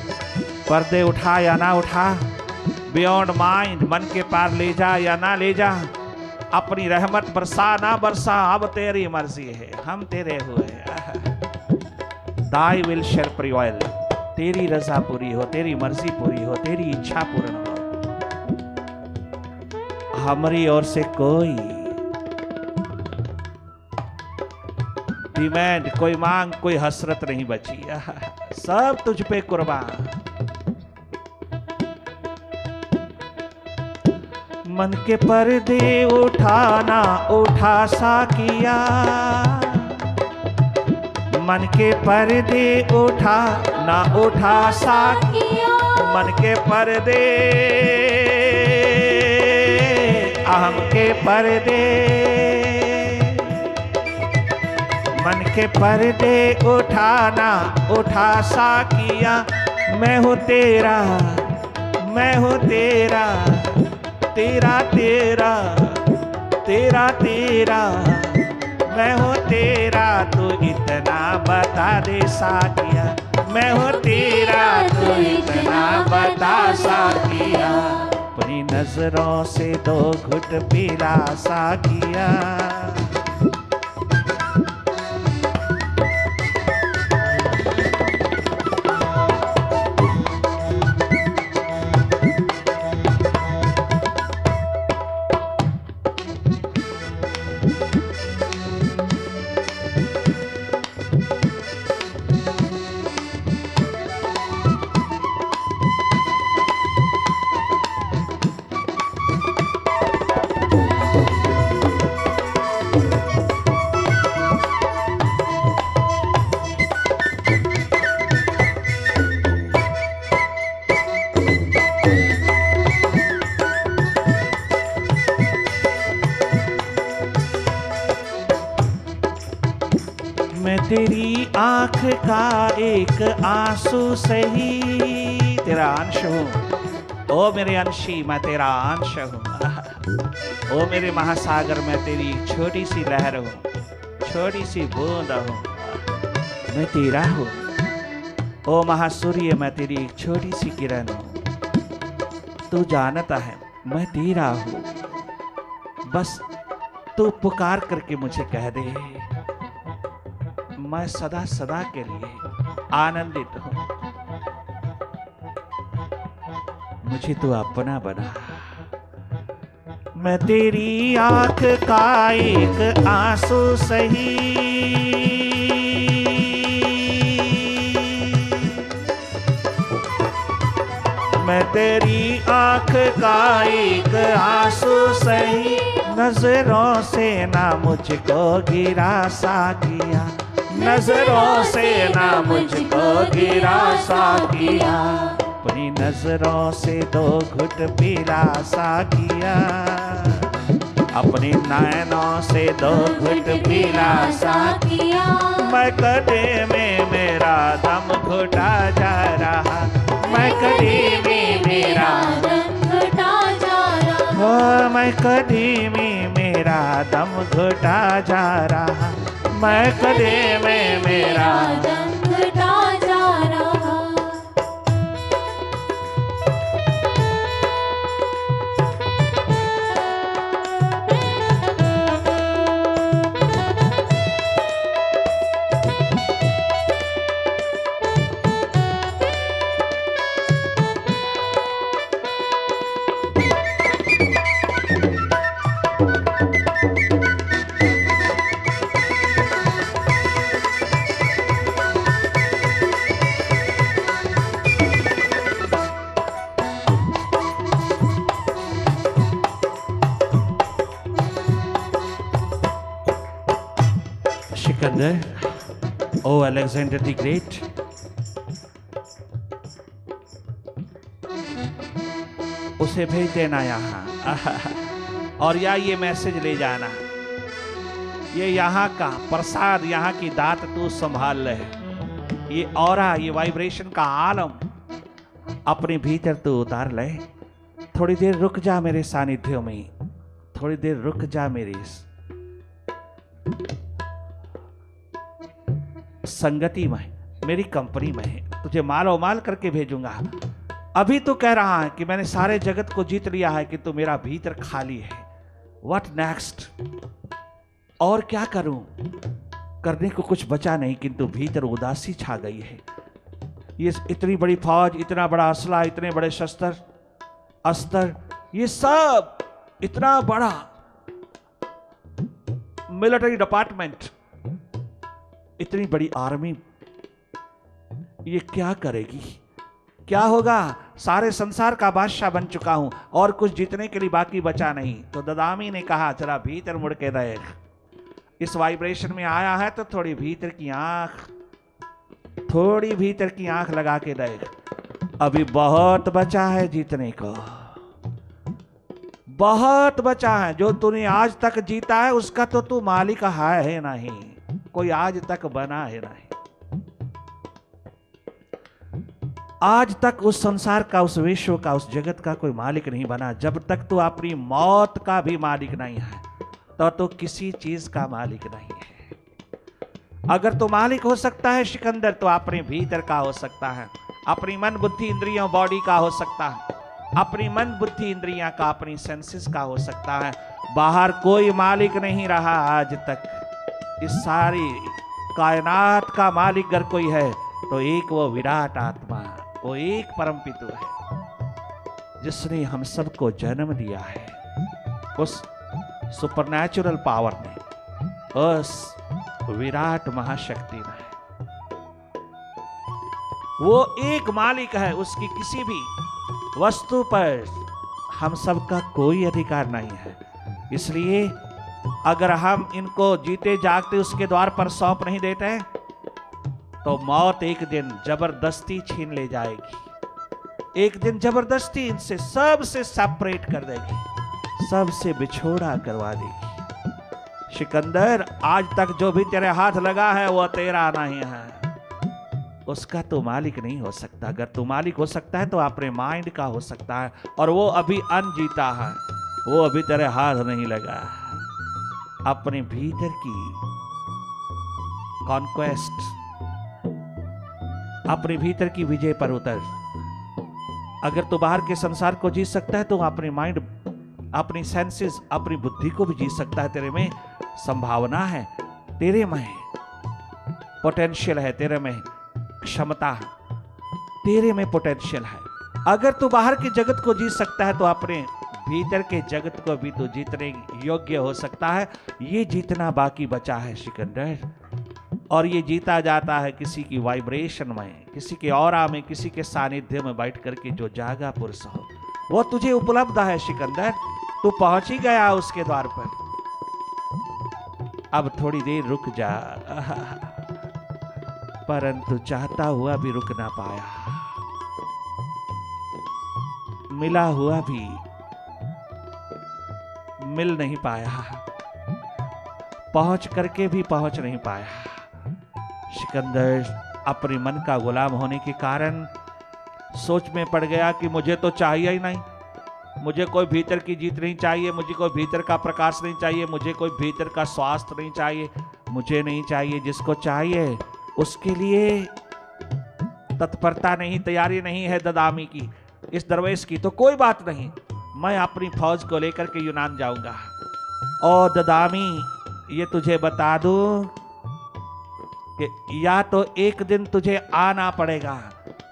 पर्दे उठा या ना उठा, बियॉन्ड माइंड, मन के पार ले जा या ना ले जा, अपनी रहमत बरसा ना बरसा, अब तेरी मर्जी है, हम तेरे हुए। दाई विल शेल प्रिवाइल, तेरी रजा पूरी हो, तेरी मर्जी पूरी हो, तेरी इच्छा पूर्ण हो। हमारी ओर से कोई डिमांड, कोई मांग, कोई हसरत नहीं बची, सब तुझ पे कुर्बान। मन के पर्दे उठाना उठा सा किया, मन के पर्दे उठा ना उठा सा किया, मन के पर्दे, अहम के पर्दे, मन के पर्दे उठाना उठा सा किया। मैं हूँ तेरा, मैं हूँ तेरा, तेरा तेरा, तेरा तेरा, मैं हूँ तेरा, तू इतना बता दे साकिया। मैं हूँ तेरा, तू इतना बता साकिया। अपनी नजरों से दो घुट पीला साकिया। मैं तेरी आंख का एक आंसू सही, तेरा अंश हूँ। ओ मेरे अंशी, मैं तेरा अंश हूँ। ओ मेरे महासागर, मैं तेरी छोटी सी लहर हूँ, छोटी सी बूंद हूँ। मैं तेरा हूँ। ओ महासूर्य, मैं तेरी एक छोटी सी किरण हूँ। तू जानता है मैं तेरा हूँ, बस तू पुकार करके मुझे कह दे, मैं सदा सदा के लिए आनंदित हूं। मुझे तू अपना बना। मैं तेरी आंख का एक आंसू सही, मैं तेरी आंख का एक आंसू सही। नजरों से ना मुझको गिरा सा किया, नजरों से ना मुझको गिरा सा किया। अपनी नजरों से दो घुट पीला सा किया, अपनी नैनों से दो घुट पीला सा किया। मैं कदे में मेरा दम घुटा जा रहा, मैं कदे में मेरा दम घुटा जा रहा, मैं कदे में मेरा दम घुटा जा रहा, मैं कदे में मेरा दम घुटा जा रहा। Sikandar, oh Alexander the Great, उसे भेज देना यहाँ और या ये मैसेज ले जाना, ये यहाँ का प्रसाद, यहाँ की दात तू संभाल ले। ये ऑरा, ये वाइब्रेशन का आलम अपने भीतर तू उतार ले। थोड़ी देर रुक जा मेरे सानिध्य में, थोड़ी देर रुक जा मेरी संगति में, मेरी कंपनी में। तुझे मालो माल करके भेजूंगा। अभी तो कह रहा है कि मैंने सारे जगत को जीत लिया है कि तू मेरा भीतर खाली है। What next? और क्या करूं? करने को कुछ बचा नहीं, किंतु भीतर उदासी छा गई है। ये इतनी बड़ी फौज, इतना बड़ा असला, इतने बड़े शस्त्र अस्त्र, ये सब इतना बड़ा मिलिट्री डिपार्टमेंट, इतनी बड़ी आर्मी, ये क्या करेगी? क्या होगा? सारे संसार का बादशाह बन चुका हूं और कुछ जीतने के लिए बाकी बचा नहीं। तो ददामी ने कहा जरा भीतर मुड़ के देख। इस वाइब्रेशन में आया है तो थोड़ी भीतर की आंख, थोड़ी भीतर की आंख लगा के देख। अभी बहुत बचा है जीतने को, बहुत बचा है। जो तूने आज तक जीता है उसका तो तू मालिक है नहीं, कोई आज तक बना है नहीं। आज तक उस संसार का, उस विश्व का, उस जगत का कोई मालिक नहीं बना। जब तक तू अपनी मौत का भी मालिक नहीं है तो किसी चीज का मालिक नहीं है। अगर तू मालिक हो सकता है सिकंदर, तो अपने भीतर का हो सकता है, अपनी मन बुद्धि इंद्रियों बॉडी का हो सकता है, अपनी मन बुद्धि इंद्रियां का, अपनी सेंसेस का हो सकता है। बाहर कोई मालिक नहीं रहा आज तक। इस सारी कायनात का मालिक अगर कोई है तो एक वो विराट आत्मा, वो एक परम पितु है जिसने हम सबको जन्म दिया है। उस सुपरनैचुरल पावर ने, उस विराट महाशक्ति ने, वो एक मालिक है। उसकी किसी भी वस्तु पर हम सबका कोई अधिकार नहीं है। इसलिए अगर हम इनको जीते जागते उसके द्वार पर सौंप नहीं देते तो मौत एक दिन जबरदस्ती छीन ले जाएगी। एक दिन जबरदस्ती इनसे सबसे सेपरेट कर देगी, सबसे बिछोड़ा करवा देगी। सिकंदर, आज तक जो भी तेरे हाथ लगा है वो तेरा नहीं है, उसका तो मालिक नहीं हो सकता। अगर तू मालिक हो सकता है तो अपने माइंड का हो सकता है, और वो अभी अनजीता है, वो अभी तेरे हाथ नहीं लगा। अपने भीतर की कॉन्क्वेस्ट, अपने भीतर की विजय पर उतर। अगर तू बाहर के संसार को जीत सकता है तो अपने माइंड, अपनी सेंसेस, अपनी बुद्धि को भी जीत सकता है। तेरे में संभावना है, तेरे में पोटेंशियल है, तेरे में क्षमता है, तेरे में पोटेंशियल है। अगर तू बाहर के जगत को जीत सकता है तो अपने भीतर के जगत को भी तू जीतने योग्य हो सकता है। ये जीतना बाकी बचा है सिकंदर, और ये जीता जाता है किसी की वाइब्रेशन में, किसी के ऑरा में, किसी के सानिध्य में बैठ करके जो जागा पुरुष हो, वो तुझे उपलब्ध है सिकंदर। तू पहुंच ही गया उसके द्वार पर। अब थोड़ी देर रुक जा। परंतु चाहता हुआ भी रुक ना पाया, मिला हुआ भी मिल नहीं पाया, पहुंच करके भी पहुंच नहीं पाया। सिकंदर अपने मन का गुलाम होने के कारण सोच में पड़ गया कि मुझे तो चाहिए ही नहीं, मुझे कोई भीतर की जीत नहीं चाहिए, मुझे कोई भीतर का प्रकाश नहीं चाहिए, मुझे कोई भीतर का स्वास्थ्य नहीं चाहिए, मुझे नहीं चाहिए। जिसको चाहिए उसके लिए तत्परता नहीं, तैयारी नहीं है ददामी की, इस दरवेश की। तो कोई बात नहीं, मैं अपनी फौज को लेकर के यूनान जाऊंगा। और ददामी, ये तुझे बता दूं कि या तो एक दिन तुझे आना पड़ेगा,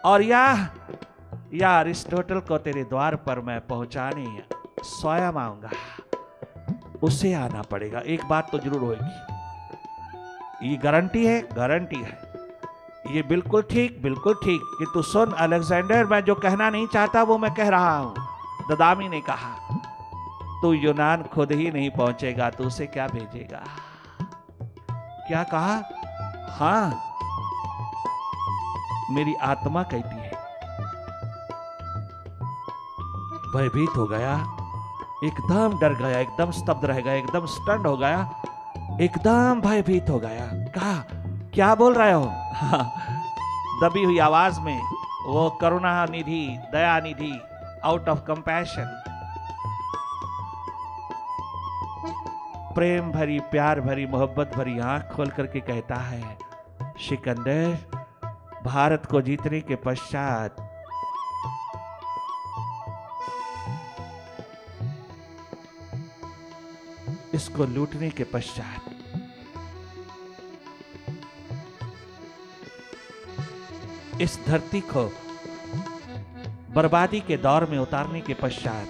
और या अरिस्टोटल को तेरे द्वार पर मैं पहुंचाने स्वयं आऊंगा, उसे आना पड़ेगा। एक बात तो जरूर होगी, ये गारंटी है, गारंटी है, ये बिल्कुल ठीक, बिल्कुल ठीक। कि तू सुन अलेक्जेंडर, मैं जो कहना नहीं चाहता वो मैं कह रहा हूं। ददामी ने कहा, तू यूनान खुद ही नहीं पहुंचेगा तो उसे क्या भेजेगा? क्या कहा? हाँ, मेरी आत्मा कहती है। भयभीत हो गया, एकदम डर गया, एकदम स्तब्ध रह गया, एकदम स्टंड हो गया। एकदम भयभीत हो गया। कहा, क्या बोल रहे हो? दबी हुई आवाज में वो करुणा निधि, दया निधि, आउट ऑफ कंपैशन, प्रेम भरी, प्यार भरी, मोहब्बत भरी आंख खोल करके कहता है, सिकंदर, भारत को जीतने के पश्चात इसको लूटने के पश्चात इस धरती को बर्बादी के दौर में उतारने के पश्चात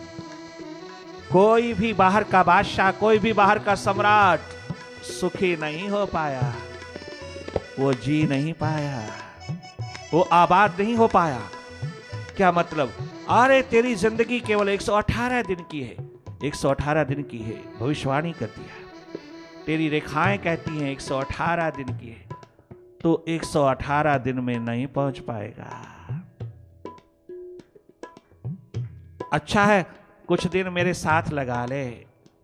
कोई भी बाहर का बादशाह, कोई भी बाहर का सम्राट सुखी नहीं हो पाया, वो जी नहीं पाया, वो आबाद नहीं हो पाया। क्या मतलब? अरे तेरी जिंदगी केवल 118 दिन की है, 118 दिन की है, भविष्यवाणी कर दिया। तेरी रेखाएं कहती हैं 118 दिन की है, तो 118 दिन में नहीं पहुंच पाएगा। अच्छा है, कुछ दिन मेरे साथ लगा ले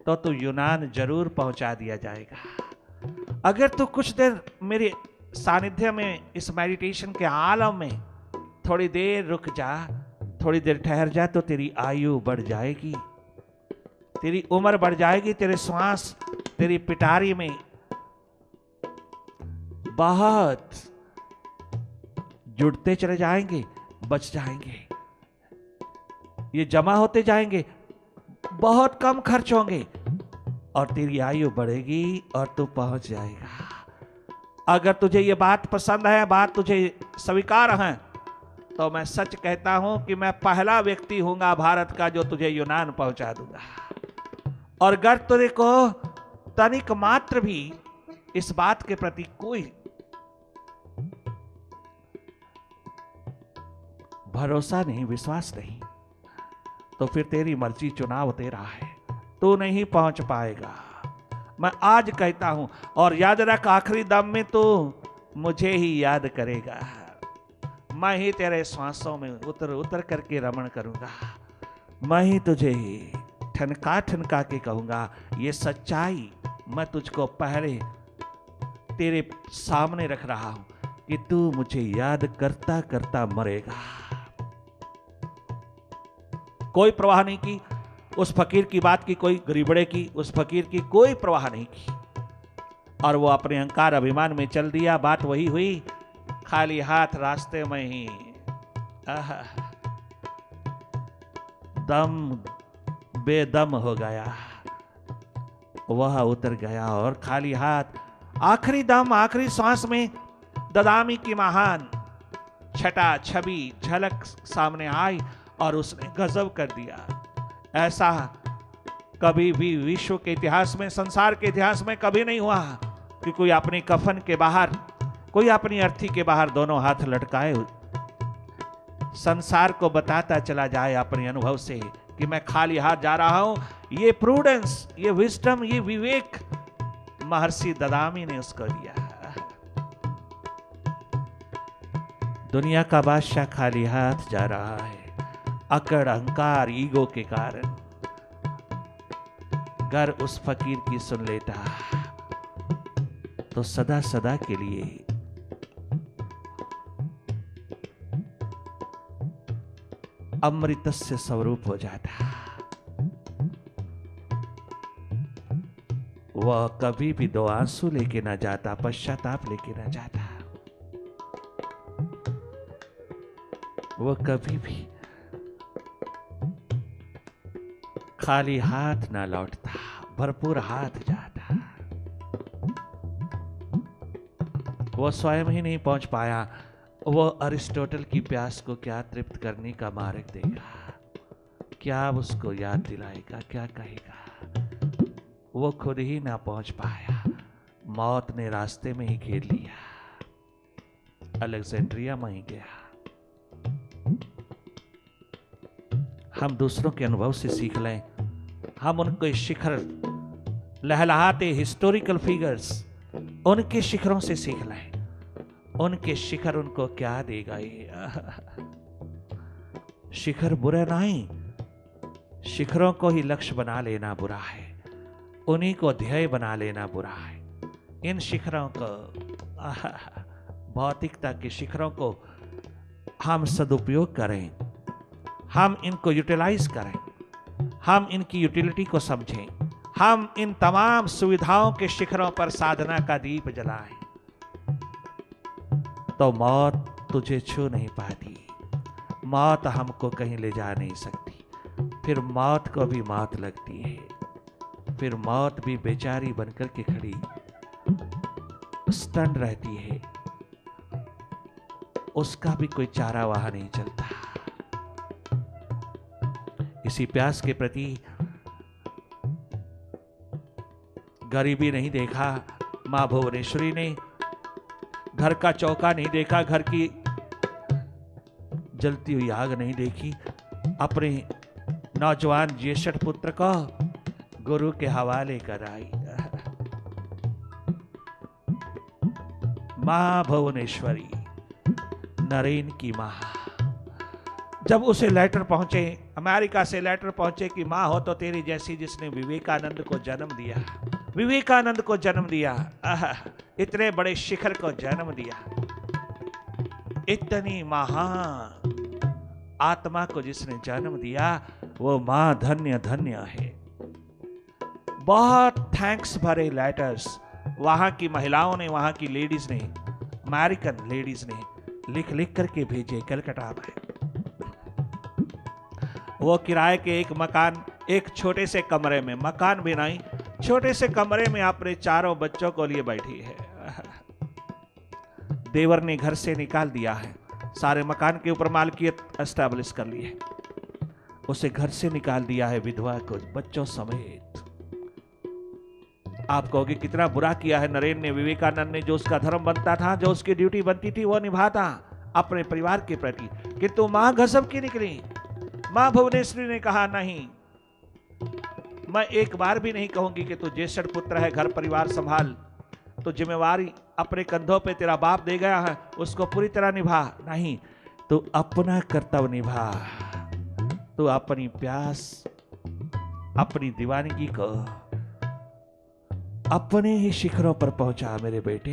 तो तू यूनान जरूर पहुंचा दिया जाएगा। अगर तू कुछ देर मेरे सानिध्य में, इस मेडिटेशन के आलम में थोड़ी देर रुक जा, थोड़ी देर ठहर जा, तो तेरी आयु बढ़ जाएगी, तेरी उम्र बढ़ जाएगी, तेरे श्वास तेरी पिटारी में बहुत जुड़ते चले जाएंगे, बच जाएंगे, ये जमा होते जाएंगे, बहुत कम खर्च होंगे और तेरी आयु बढ़ेगी और तू पहुंच जाएगा। अगर तुझे ये बात पसंद है, बात तुझे स्वीकार है, तो मैं सच कहता हूं कि मैं पहला व्यक्ति हूंगा भारत का जो तुझे यूनान पहुंचा दूंगा। और अगर तुझे को तनिक मात्र भी इस बात के प्रति कोई भरोसा नहीं, विश्वास नहीं, तो फिर तेरी मर्जी, चुनाव तेरा है, तू नहीं पहुंच पाएगा। मैं आज कहता हूं, और याद रख, आखिरी दम में तो मुझे ही याद करेगा, मैं ही तेरे श्वासों में उतर उतर करके रमण करूंगा, मैं ही तुझे ही ठनका ठनका के कहूंगा ये सच्चाई। मैं तुझको पहले तेरे सामने रख रहा हूं कि तू मुझे याद करता करता मरेगा। कोई परवाह नहीं की उस फकीर की बात की, कोई गरीबड़े की, उस फकीर की कोई परवाह नहीं की, और वो अपने अहंकार अभिमान में चल दिया। बात वही हुई, खाली हाथ रास्ते में ही दम बेदम हो गया, वह उतर गया और खाली हाथ, आखिरी दम, आखिरी सांस में ददामी की महान छटा छवि झलक सामने आई और उसने गजब कर दिया। ऐसा कभी भी विश्व के इतिहास में, संसार के इतिहास में कभी नहीं हुआ कि कोई अपने कफन के बाहर, कोई अपनी अर्थी के बाहर दोनों हाथ लटकाए संसार को बताता चला जाए अपने अनुभव से कि मैं खाली हाथ जा रहा हूं। ये प्रूडेंस, ये विजडम, ये विवेक महर्षि ददामी ने उसको दिया। दुनिया का बादशाह खाली हाथ जा रहा है, अकड़, अहंकार, ईगो के कारण। अगर उस फकीर की सुन लेता तो सदा सदा के लिए अमृतस्य स्वरूप हो जाता। वह कभी भी दो आंसू लेके ना जाता, पश्चाताप लेके ना जाता, वह कभी भी खाली हाथ ना लौटता, भरपूर हाथ जाता। वह स्वयं ही नहीं पहुंच पाया, वह अरिस्टोटल की प्यास को क्या तृप्त करने का मार्ग देगा, क्या उसको याद दिलाएगा, क्या कहेगा। वो खुद ही ना पहुंच पाया, मौत ने रास्ते में ही घेर लिया, अलेक्जेंड्रिया में ही गया। हम दूसरों के अनुभव से सीख लें, हम उनके शिखर, लहलहाते हिस्टोरिकल फिगर्स, उनके शिखरों से सीख लें। उनके शिखर उनको क्या देगा। ये शिखर बुरा नहीं, शिखरों को ही लक्ष्य बना लेना बुरा है, उन्हीं को ध्येय बना लेना बुरा है। इन शिखरों को, भौतिकता के शिखरों को हम सदुपयोग करें, हम इनको यूटिलाइज करें, हम इनकी यूटिलिटी को समझें, हम इन तमाम सुविधाओं के शिखरों पर साधना का दीप जलाएं, तो मौत तुझे छू नहीं पाती, मौत हमको कहीं ले जा नहीं सकती। फिर मौत को भी मौत लगती है, फिर मौत भी बेचारी बनकर के खड़ी स्टन रहती है, उसका भी कोई चारा वहां नहीं चलता। इसी प्यास के प्रति गरीबी नहीं देखा मां भुवनेश्वरी ने, घर का चौका नहीं देखा, घर की जलती हुई आग नहीं देखी, अपने नौजवान ज्येष्ठ पुत्र को गुरु के हवाले कर आई। मां भुवनेश्वरी, नरेन की मां। जब उसे लेटर पहुंचे, अमेरिका से लेटर पहुंचे कि मां हो तो तेरी जैसी जिसने विवेकानंद को जन्म दिया, विवेकानंद को जन्म दिया, इतने बड़े शिखर को जन्म दिया, इतनी महान आत्मा को जिसने जन्म दिया, वो मां धन्य धन्य है। बहुत थैंक्स भरे लेटर्स वहां की महिलाओं ने, वहां की लेडीज ने, अमेरिकन लेडीज ने लिख लिख करके भेजे कलकत्ता में। वो किराए के एक मकान, एक छोटे से कमरे में, मकान भी नहीं, छोटे से कमरे में अपने चारों बच्चों को लिए बैठी है। देवर ने घर से निकाल दिया है, सारे मकान के ऊपर मालकियत एस्टैब्लिश कर ली है, उसे घर से निकाल दिया है विधवा को बच्चों समेत। आप कहोगे कितना बुरा किया है नरेन ने, विवेकानंद ने। जो उसका धर्म बनता था, जो उसकी ड्यूटी बनती थी, वो निभाता अपने परिवार के प्रति, किंतु मां गजब की निकली। मां भुवनेश्वरी ने कहा नहीं, मैं एक बार भी नहीं कहूंगी कि तू ज्येष्ठ पुत्र है, घर परिवार संभाल, तो जिम्मेवारी अपने कंधों पे तेरा बाप दे गया है, उसको पूरी तरह निभा। नहीं, तू अपना कर्तव्य निभा, तू अपनी प्यास, अपनी दीवानगी को अपने ही शिखरों पर पहुंचा मेरे बेटे।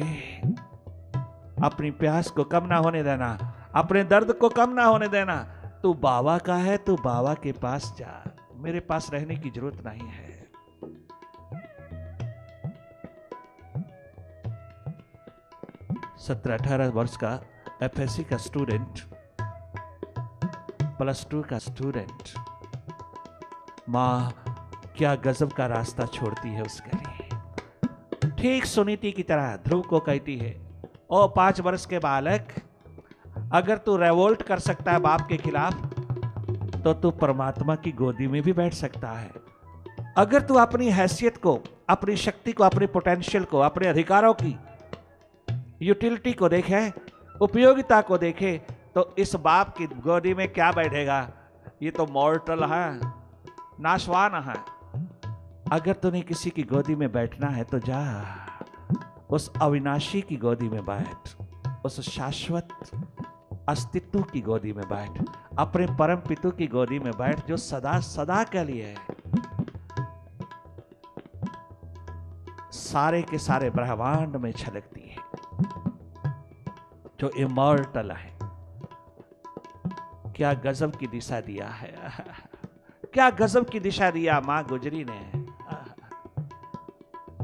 अपनी प्यास को कम ना होने देना, अपने दर्द को कम ना होने देना। तू बाबा का है, तू बाबा के पास जा, मेरे पास रहने की जरूरत नहीं है। 17-18 वर्ष का एफएससी का स्टूडेंट, +2 का स्टूडेंट, मां क्या गजब का रास्ता छोड़ती है उसके लिए। ठीक सुनीति की तरह ध्रुव को कहती है, ओ 5 वर्ष के बालक, अगर तू रेवोल्ट कर सकता है बाप के खिलाफ, तो तू परमात्मा की गोदी में भी बैठ सकता है। अगर तू अपनी हैसियत को, अपनी शक्ति को, अपने पोटेंशियल को, अपने अधिकारों की यूटिलिटी को देखे, उपयोगिता को देखे, तो इस बाप की गोदी में क्या बैठेगा? ये तो मॉर्टल है, नाशवान है। अगर तूने किसी की गोदी में बैठना है तो जा उस अविनाशी की गोदी में बैठ, उस शाश्वत अस्तित्व की गोदी में बैठ, अपने परम पितु की गोदी में बैठ, जो सदा सदा के लिए है, सारे के सारे ब्रह्मांड में छलकती है, जो इमॉर्टल है। क्या गजब की दिशा दिया है, क्या गजब की दिशा दिया मां गुजरी ने,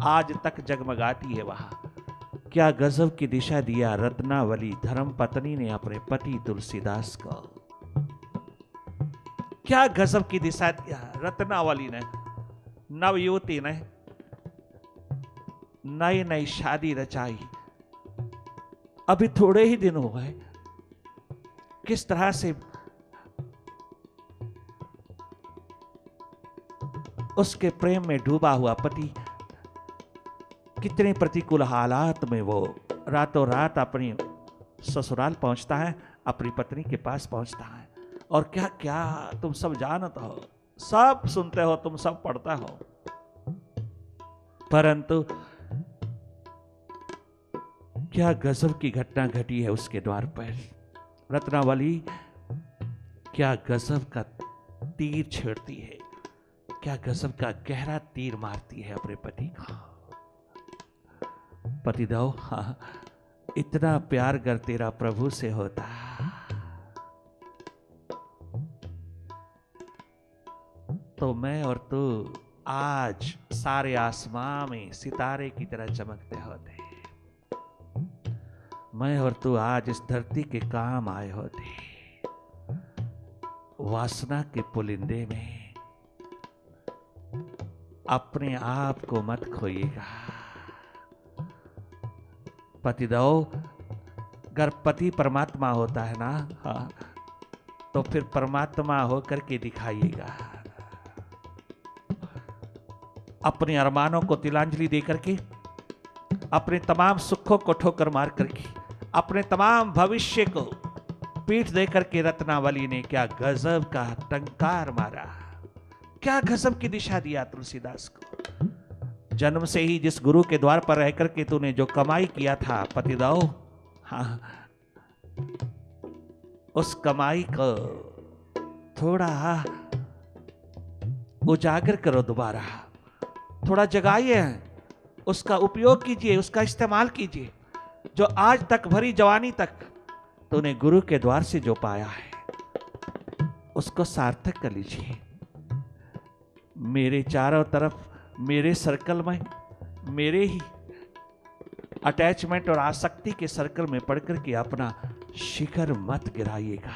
आज तक जगमगाती है वहां। क्या गजब की दिशा दिया रत्नावली धर्म पत्नी ने अपने पति तुलसीदास को। क्या गजब की दिशा दिया रत्नावली ने, नवयुवती ने नई नई शादी रचाई। अभी थोड़े ही दिन हो गए, किस तरह से उसके प्रेम में डूबा हुआ पति, कितने प्रतिकूल हालात में वो रातों रात अपनी ससुराल पहुंचता है, अपनी पत्नी के पास पहुंचता है। और क्या क्या तुम सब जानते हो, सब सुनते हो, तुम सब पढ़ते हो, परंतु क्या गजब की घटना घटी है उसके द्वार पर। रत्नावली क्या गजब का तीर छेड़ती है, क्या गजब का गहरा तीर मारती है अपने पति को। पतिदेव, हाँ, इतना प्यार कर तेरा प्रभु से होता तो मैं और तू आज सारे आसमां में सितारे की तरह चमकते होते। मैं और तू आज इस धरती के काम आए होते। वासना के पुलिंदे में अपने आप को मत खोइएगा। पतिदेव, अगर पति परमात्मा होता है ना, हाँ, तो फिर परमात्मा होकर के दिखाइएगा। अपने अरमानों को तिलांजलि देकर के, अपने तमाम सुखों को ठोकर मार करके, अपने तमाम भविष्य को पीठ देकर के रत्नावली ने क्या गजब का टंकार मारा, क्या गजब की दिशा दिया तुलसीदास को। जन्म से ही जिस गुरु के द्वार पर रहकर के तूने जो कमाई किया था पतिदेव, हाँ, उस कमाई को थोड़ा उजागर करो, दोबारा थोड़ा जगाइए, उसका उपयोग कीजिए, उसका इस्तेमाल कीजिए। जो आज तक भरी जवानी तक तूने गुरु के द्वार से जो पाया है उसको सार्थक कर लीजिए। मेरे चारों तरफ, मेरे सर्कल में, मेरे ही अटैचमेंट और आसक्ति के सर्कल में पढ़कर के अपना शिखर मत गिराइएगा।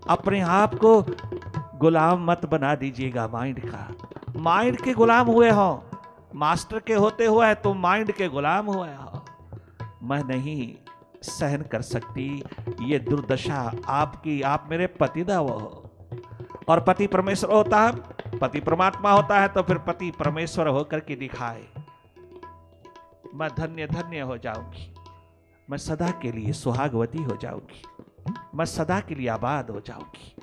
अपने आप को गुलाम मत बना दीजिएगा माइंड का। माइंड के गुलाम हुए हो, मास्टर के होते हुए तुम माइंड के गुलाम हुए हो। मैं नहीं सहन कर सकती ये दुर्दशा आपकी। आप मेरे पतिदेव हो और पति परमेश्वर होता है, पति परमात्मा होता है, तो फिर पति परमेश्वर होकर के दिखाए। मैं धन्य धन्य हो जाऊंगी, मैं सदा के लिए सुहागवती हो जाऊंगी, मैं सदा के लिए आबाद हो जाऊंगी,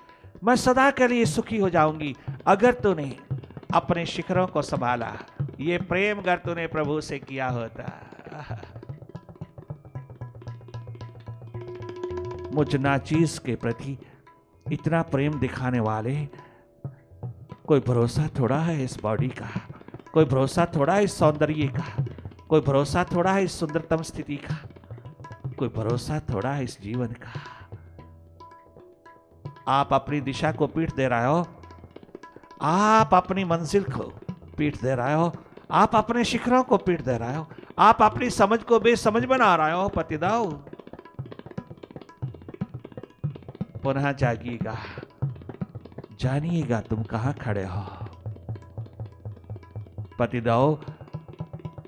मैं सदा के लिए सुखी हो जाऊंगी अगर तूने अपने शिखरों को संभाला। ये प्रेम अगर तूने प्रभु से किया होता। मुझ नाचीज के प्रति इतना प्रेम दिखाने वाले, कोई भरोसा थोड़ा है इस बॉडी का, कोई भरोसा थोड़ा है इस सौंदर्य का, कोई भरोसा थोड़ा है इस सुंदरतम स्थिति का, कोई भरोसा थोड़ा है इस जीवन का। आप अपनी दिशा को पीठ दे रहे हो, आप अपनी मंजिल को पीठ दे रहे हो, आप अपने शिखरों को पीठ दे रहे हो, आप अपनी समझ को बेसमझ बना रहे हो। पतिदेव, पुनः जागिएगा, जानिएगा तुम कहां खड़े हो। पतिदेव,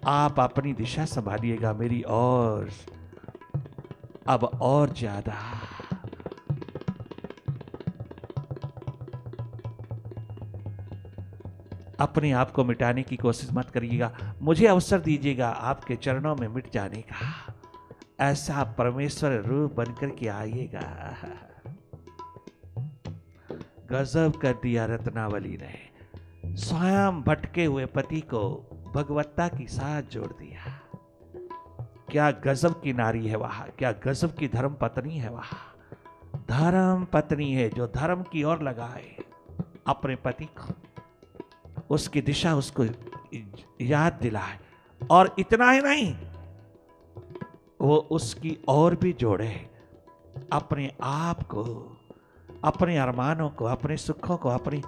आप अपनी दिशा संभालिएगा मेरी और अब और ज्यादा। अपने आप को मिटाने की कोशिश मत करिएगा। मुझे अवसर दीजिएगा आपके चरणों में मिट जाने का। ऐसा परमेश्वर रूप बनकर के आइएगा। गजब कर दिया रत्नावली ने। स्वयं भटके हुए पति को भगवत्ता के साथ जोड़ दिया। क्या गजब की नारी है वह, क्या गजब की धर्म पत्नी है वह। धर्म पत्नी है जो धर्म की ओर लगाए अपने पति को, उसकी दिशा उसको याद दिलाए। और इतना ही नहीं, वो उसकी और भी जोड़े अपने आप को, अपने अरमानों को, अपने सुखों को, अपने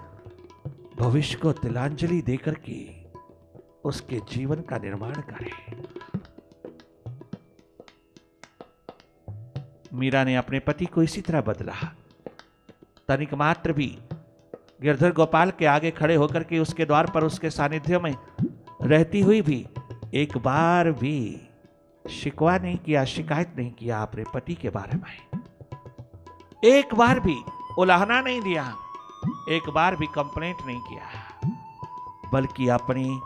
भविष्य को तिलांजलि देकर के उसके जीवन का निर्माण करे। मीरा ने अपने पति को इसी तरह बदला। तनिक मात्र भी गिरधर गोपाल के आगे खड़े होकर के उसके द्वार पर उसके सानिध्य में रहती हुई भी एक बार भी शिकवा नहीं किया, शिकायत नहीं किया अपने पति के बारे में। एक बार भी उलाहना नहीं दिया, एक बार भी कंप्लेंट नहीं किया, बल्कि अपनी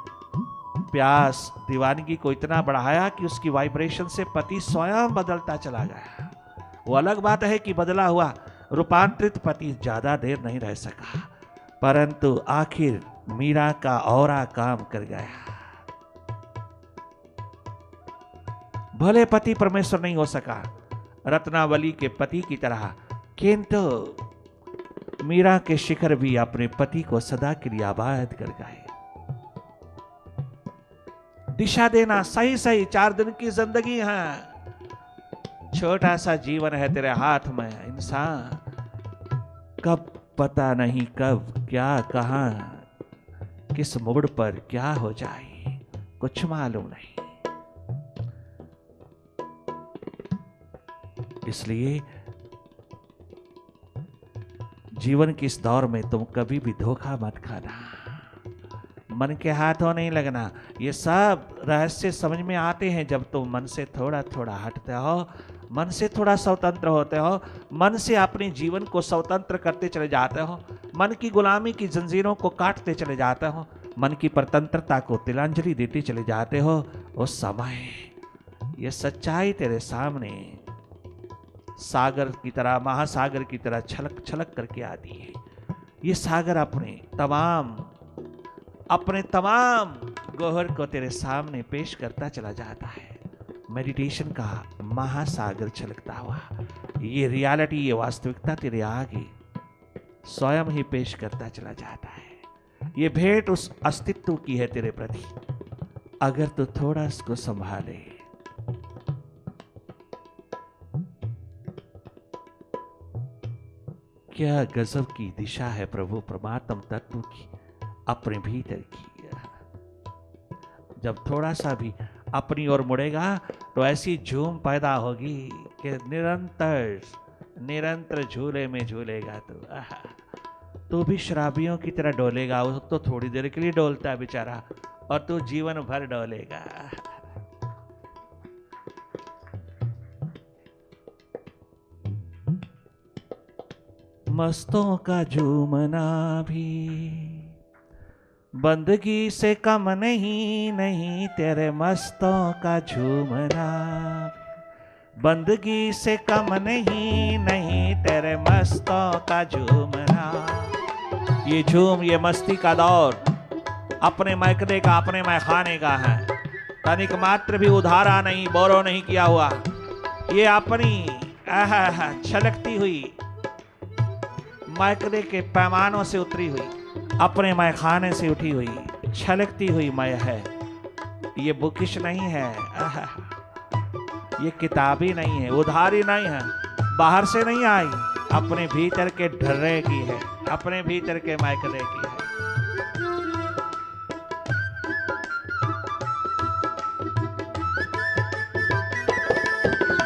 प्यास दीवानगी को इतना बढ़ाया कि उसकी वाइब्रेशन से पति स्वयं बदलता चला गया। वो अलग बात है कि बदला हुआ रूपांतरित पति ज्यादा देर नहीं रह सका, परंतु आखिर मीरा का औरा काम कर गया। भले पति परमेश्वर नहीं हो सका रत्नावली के पति की तरह, किंतु मीरा के शिखर भी अपने पति को सदा के लिए आबाद कर गए। दिशा देना, सही सही 4 दिन की जिंदगी है, छोटा सा जीवन है तेरे हाथ में। इंसान कब पता नहीं, कब क्या कहां किस मोड़ पर क्या हो जाए कुछ मालूम नहीं। इसलिए जीवन के इस दौर में तुम कभी भी धोखा मत खाना, मन के हाथों नहीं लगना। ये सब रहस्य समझ में आते हैं जब तुम मन से थोड़ा थोड़ा हटते हो, मन से थोड़ा स्वतंत्र होते हो, मन से अपने जीवन को स्वतंत्र करते चले जाते हो, मन की गुलामी की जंजीरों को काटते चले जाते हो, मन की परतंत्रता को तिलांजलि देते चले जाते हो। उस समय ये सच्चाई तेरे सामने सागर की तरह, महासागर की तरह छलक छलक करके आती है। ये सागर अपने तमाम गौहर को तेरे सामने पेश करता चला जाता है। मेडिटेशन का महासागर छलकता हुआ ये रियलिटी, ये वास्तविकता तेरे आगे स्वयं ही पेश करता चला जाता है। ये भेंट उस अस्तित्व की है तेरे प्रति, अगर तू थोड़ा इसको संभाले। क्या गजब की दिशा है प्रभु परमात्म तत्व की अपने भीतर की। जब थोड़ा सा भी अपनी ओर मुड़ेगा तो ऐसी झूम पैदा होगी कि निरंतर झूले में झूलेगा तो भी शराबियों की तरह डोलेगा। वो तो थोड़ी देर के लिए डोलता है बेचारा, और तू जीवन भर डोलेगा। मस्तों का झूमना भी बंदगी से कम नहीं तेरे मस्तों का झूमना, बंदगी से कम नहीं तेरे मस्तों का झूमना। ये झूम, ये मस्ती का दौर अपने मैकने का, अपने मैखाने का है। तनिक मात्र भी उधारा नहीं, बोरो नहीं किया हुआ। ये अपनी छलकती हुई मैकने के पैमानों से उतरी हुई, अपने मैखाने से उठी हुई छलकती हुई मय है। ये बुकिश नहीं है, ये किताबी नहीं है, उधारी नहीं है, बाहर से नहीं आई, अपने भीतर के ढर्रे की है, अपने भीतर के मैकने की है।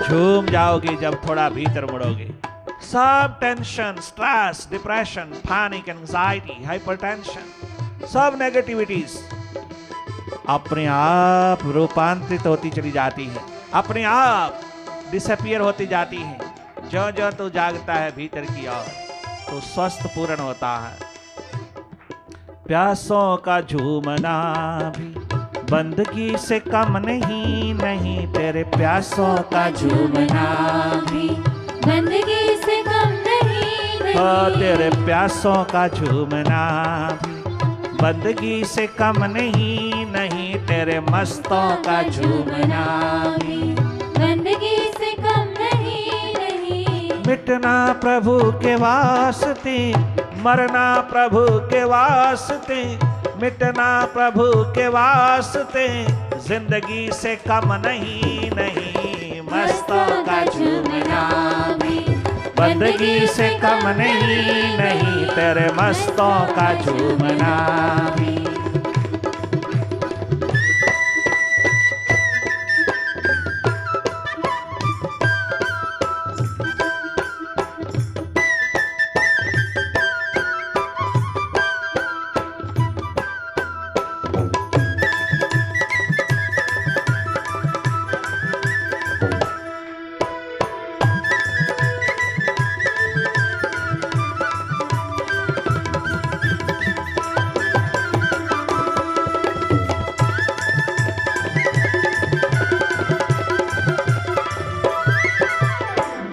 झूम जाओगे जब थोड़ा भीतर मुड़ोगे। सब tension, stress, depression, panic, anxiety, hypertension, सब नेगेटिविटीज अपने आप रूपांतरित होती चली जाती है, अपने आप डिसअपियर होती जाती है। जो जो तू जागता है भीतर की ओर तो स्वस्थ पूर्ण होता है। प्यासों का झूमना भी बंदगी से कम नहीं तेरे प्यासों का झूमना भी बंदगी से कम नहीं तेरे प्यासों का झूमना भी बंदगी से कम नहीं तेरे मस्तों का झूमना भी बंदगी से कम नहीं। मिटना प्रभु के वास्ते, मरना प्रभु के वास्ते, मिटना प्रभु के वास्ते, जिंदगी से कम नहीं मस्तों का झूमना भी बंदगी से कम नहीं तेरे मस्तों का झूमना भी।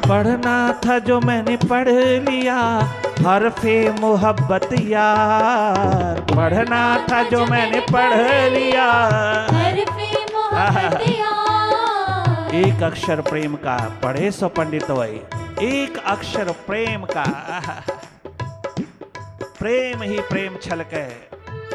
पढ़ना था जो मैंने पढ़ लिया, हरफे मोहब्बत यार। पढ़ना था जो मैंने पढ़ लिया, हरफे मोहब्बत यार। एक अक्षर प्रेम का पढ़े सो पंडित वही, एक अक्षर प्रेम का। प्रेम ही प्रेम छलके,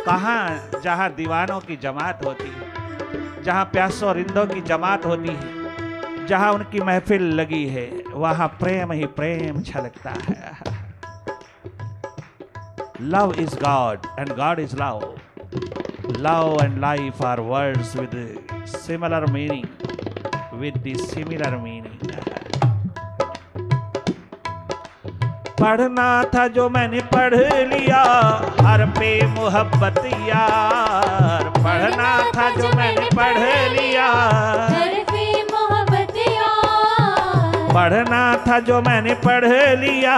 कहाँ जहाँ दीवानों की जमात होती है, जहाँ प्यासों रिंदों की जमात होती है, जहाँ उनकी महफिल लगी है, वहाँ प्रेम ही प्रेम छलकता है। Love is God and God is love. Love and life are words with similar meaning, with the similar meaning. पढ़ना था जो मैंने पढ़ लिया, हर पे मोहब्बत यार। पढ़ना था जो मैंने पढ़ लिया, हर पे मोहब्बत यार। पढ़ना था जो मैंने पढ़ लिया,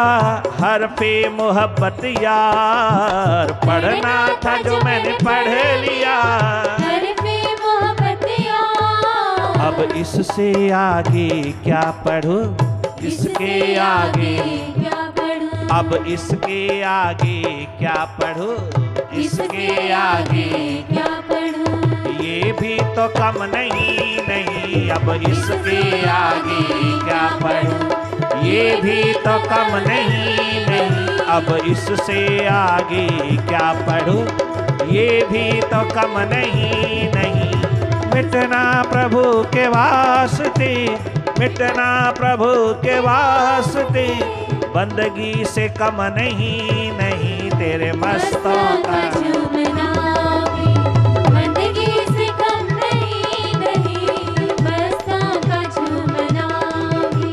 हर पे मोहब्बत यार। पढ़ना था जो मैंने पढ़ लिया, हर पे मोहब्बत यार। अब इससे आगे क्या पढ़ूं, इसके आगे क्या पढ़ूं, अब इसके आगे क्या पढ़ूं, इसके आगे क्या पढ़ूं। ये भी तो कम नहीं, अब इसके आगे क्या पढ़ूं। ये भी तो कम नहीं, अब इससे आगे क्या पढ़ूं। ये भी तो कम नहीं। मिटना प्रभु के वास्ते, मिटना प्रभु के वास्ते, बंदगी से कम नहीं। तेरे मस्तों का झूमना भी बंदगी से कम नहीं। मस्तों का झूमना भी।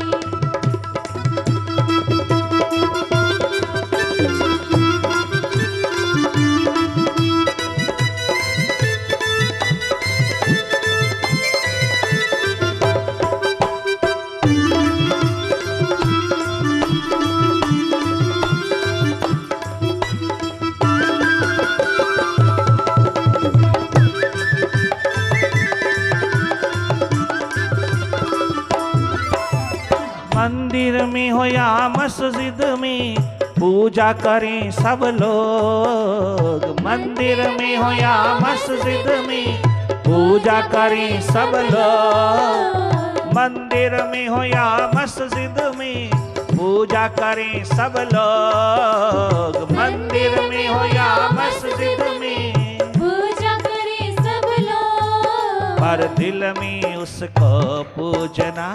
मंदिर में हो या मस्जिद में, पूजा करें सब लोग। मंदिर में हो या मस्जिद में, पूजा करें सब लोग। मंदिर में हो या मस्जिद में, पूजा करें सब लोग। मंदिर में हो या मस्जिद में, पूजा करें सब लोग। पर दिल में उसको पूजना,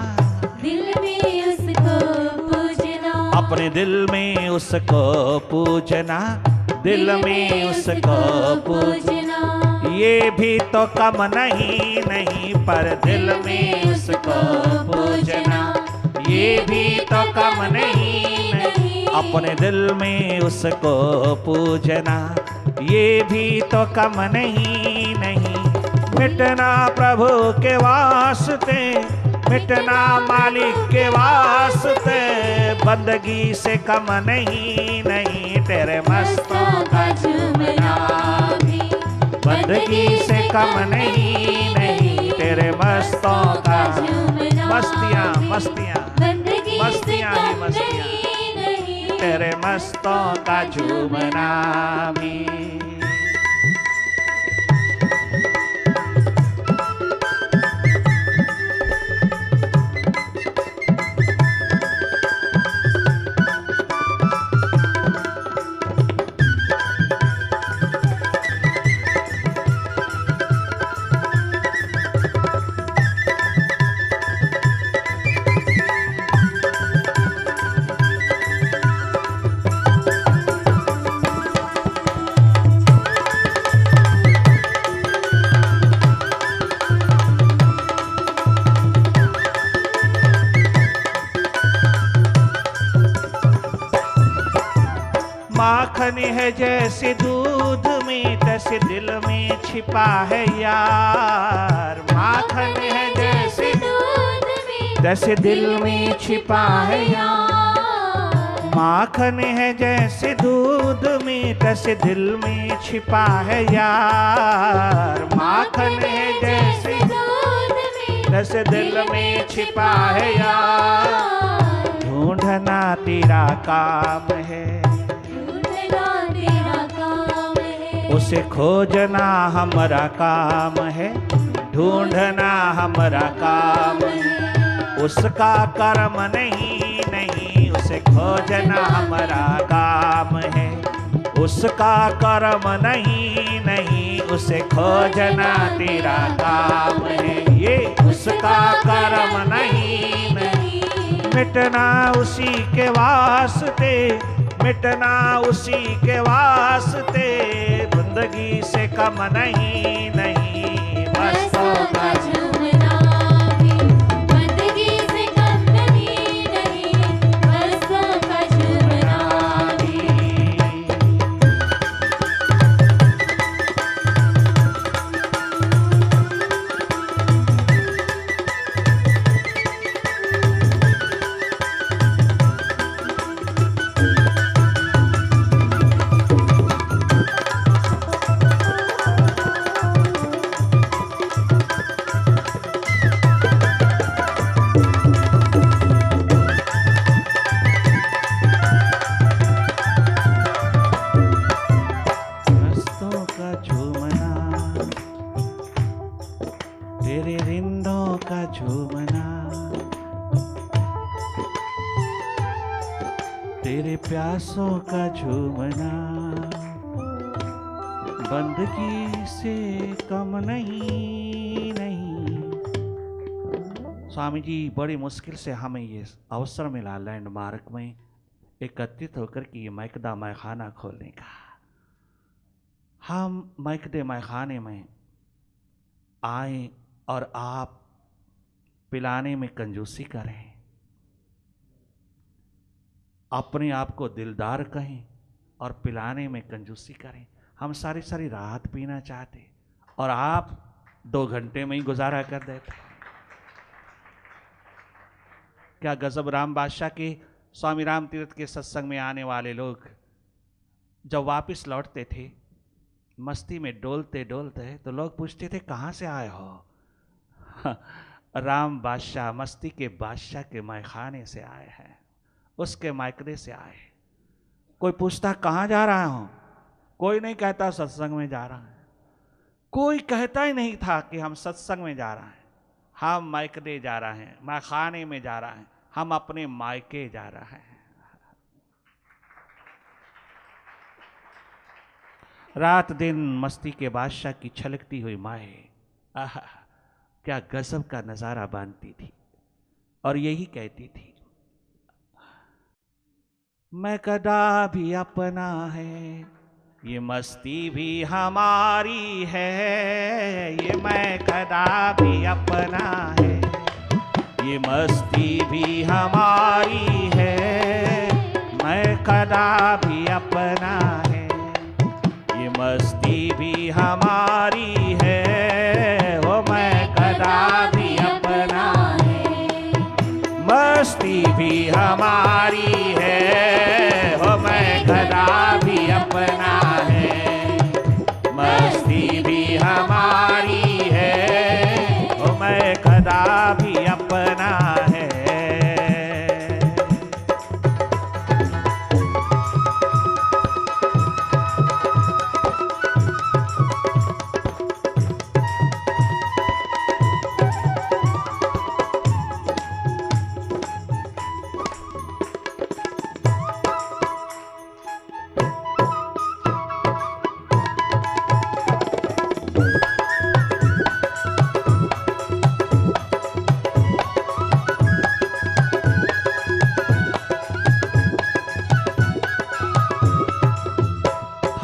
दिल में उसको पूजना। अपने दिल में उसको पूजना, दिल में उसको पूजना। ये भी तो कम नहीं, पर दिल में उसको पूजना। ये भी तो कम नहीं, अपने दिल में उसको पूजना। ये भी तो कम नहीं। मिटना प्रभु के वास्ते, मिटना मालिक के वास्ते, बंदगी से कम नहीं। तेरे मस्तों का झूमना भी बंदगी से कम नहीं। तेरे मस्तों का मस्तियाँ बंदगी से मस्तियाँ ही कम मस्तियाँ, नहीं। तेरे मस्तों का झूमना भी। माखन है जैसे दूध में, तैसे दिल में छिपा है यार। माखन है जैसे दूध में, तैसे दिल में छिपा है यार। माखन है जैसे दूध में, तैसे दिल में छिपा है यार। माखन है जैसे दूध में, तैसे दिल में छिपा है यार। ढूंढना तेरा काम है, उसे खोजना हमारा काम है। ढूंढना हमारा काम है, उसका कर्म नहीं। उसे खोजना हमारा काम है, उसका कर्म नहीं। उसे खोजना तेरा काम है, ये उसका कर्म नहीं, मिटना उसी के वास्ते, मिटना उसी के वास्ते, जिंदगी से कम नहीं, मस्तों का झूमना भी बंदगी से कम नहीं, मस्तों का झूमना भी। तेरे रिंदों का झूमना, तेरे प्यासों का झूमना, बंदगी से कम नहीं। स्वामी जी बड़ी मुश्किल से हमें ये अवसर मिला लैंडमार्क में एकत्रित होकर के ये मैकदा मैखाना खोलने का। हम मैकदे मैखाने में आए और आप पिलाने में कंजूसी करें, अपने आप को दिलदार कहें और पिलाने में कंजूसी करें। हम सारी रात पीना चाहते और आप 2 घंटे में ही गुजारा कर देते। क्या गजब! राम बादशाह के स्वामी राम तीर्थ के सत्संग में आने वाले लोग जब वापस लौटते थे मस्ती में डोलते डोलते, तो लोग पूछते थे कहाँ से आए हो? राम बादशाह मस्ती के बादशाह के मैखाने से आए हैं, उसके मैकदे से आए। कोई पूछता कहाँ जा रहा हूँ, कोई नहीं कहता सत्संग में जा रहा है। कोई कहता ही नहीं था कि हम सत्संग में जा रहे हैं, हम मैकदे जा रहे हैं, मैखाने में जा रहे हैं, हम अपने मायके जा रहे हैं। रात दिन मस्ती के बादशाह की छलकती हुई माए, आहा क्या गजब का नजारा बांधती थी और यही कहती थी, मैकदा भी अपना है, ये मस्ती भी हमारी है, ये मैकदा भी अपना है, ये मस्ती भी हमारी है, मैकदा भी अपना है, ये मस्ती भी हमारी है, वो मैकदा भी अपना है, मस्ती भी हमारी है, वो मैकदा भी अपना है, मस्ती भी हमारी है, वो मैकदा भी अपना है।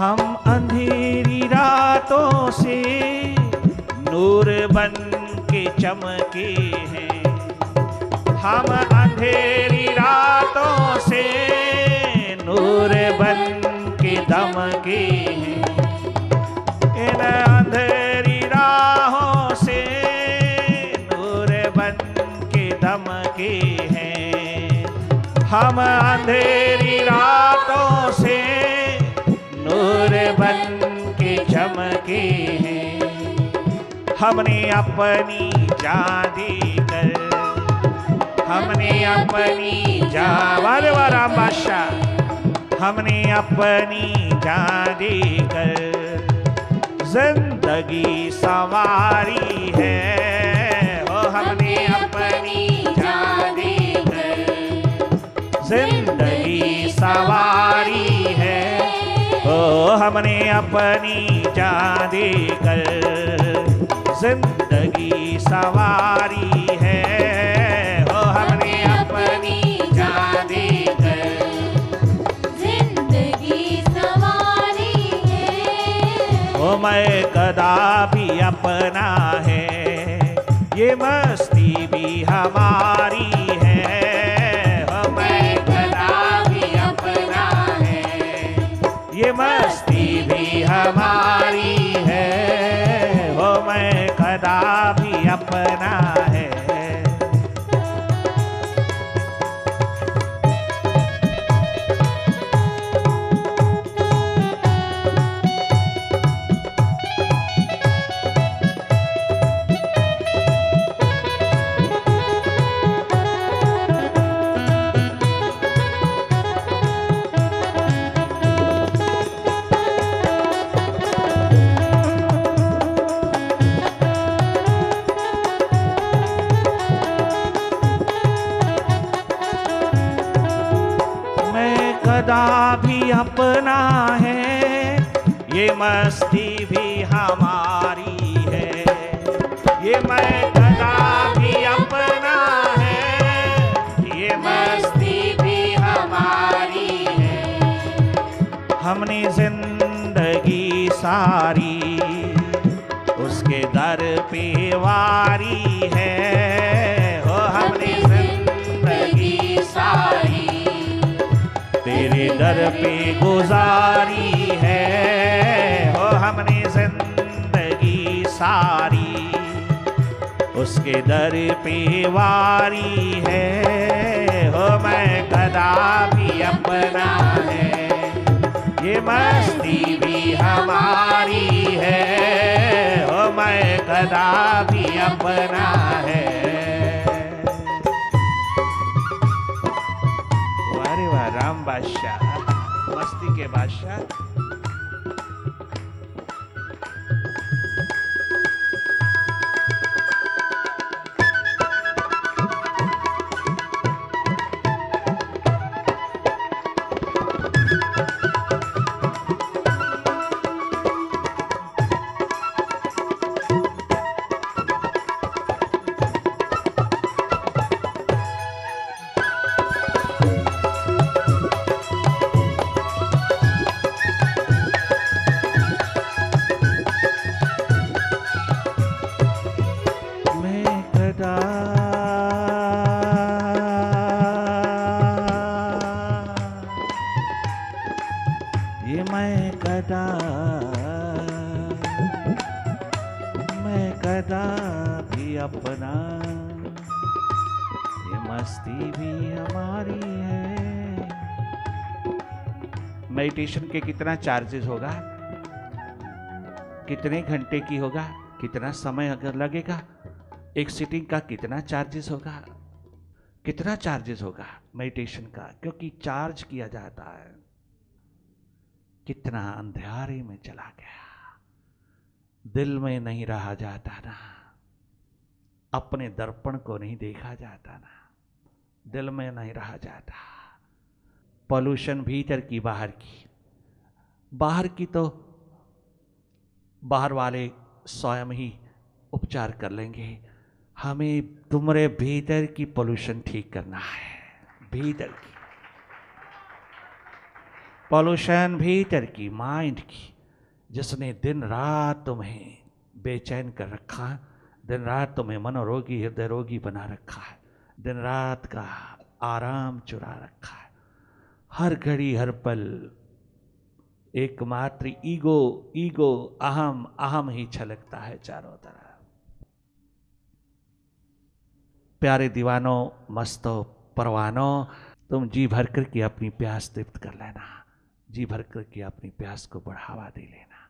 हम अंधेरी रातों से नूर बन के चमके हैं, हम अंधेरी रातों से नूर बन के दमके हैं, इन अंधेरी राहों से नूर बन के दमके हैं, हम अंधेरी रातों से नूर बन के चमके हैं, हमने अपनी जान देकर, हमने अपनी जान, वाले वाला बादशाह, हमने अपनी जान देकर जिंदगी संवारी है, ओ हमने अपनी जान देकर जिंदगी संवारी है, ओ हम हमने अपनी जान देकर जिंदगी सवारी है, हो हमने अपनी जान देकर जिंदगी सवारी है। ओ मैं कदा भी अपना है, ये मस्ती भी हमारी है, हो मैं कदा भी अपना है, ये मस्ती भी हमारी है, हो मैं कदा भी अपना है। कदा भी अपना है, ये मस्ती भी हमारी है, ये मैं कदा भी अपना है, ये मस्ती भी हमारी है। हमने जिंदगी सारी उसके दर पे वारी है, हो हमने जिंदगी सारी तेरे दर पे गुजारी है, हो हमने जिंदगी सारी उसके दर पे वारी है, हो मैं कदा भी अपना है, ये मस्ती भी हमारी है, हो मैं कदा भी अपना है। राम बादशाह, मस्ती के बादशाह। मैं कदा भी अपना, ये मस्ती भी हमारी है। मेडिटेशन के कितना चार्जेस होगा, कितने घंटे की होगा, कितना समय अगर लगेगा, एक सिटिंग का कितना चार्जेस होगा, कितना चार्जेस होगा मेडिटेशन का, क्योंकि चार्ज किया जाता है। कितना अंधेरे में चला गया, दिल में नहीं रहा जाता ना, अपने दर्पण को नहीं देखा जाता ना, दिल में नहीं रहा जाता। पॉल्यूशन भीतर की बाहर की, बाहर की तो बाहर वाले स्वयं ही उपचार कर लेंगे, हमें तुम्हारे भीतर की पॉल्यूशन ठीक करना है। भीतर की पॉल्यूशन, भीतर की माइंड की, जिसने दिन रात तुम्हें बेचैन कर रखा, दिन रात तुम्हें मनोरोगी हृदय रोगी बना रखा है, दिन रात का आराम चुरा रखा है। हर घड़ी हर पल एकमात्र ईगो ईगो अहम अहम ही छलकता है चारों तरफ। प्यारे दीवानों, मस्तों, परवानों, तुम जी भर कर के अपनी प्यास तृप्त कर लेना, जी भर कर के अपनी प्यास को बढ़ावा दे लेना,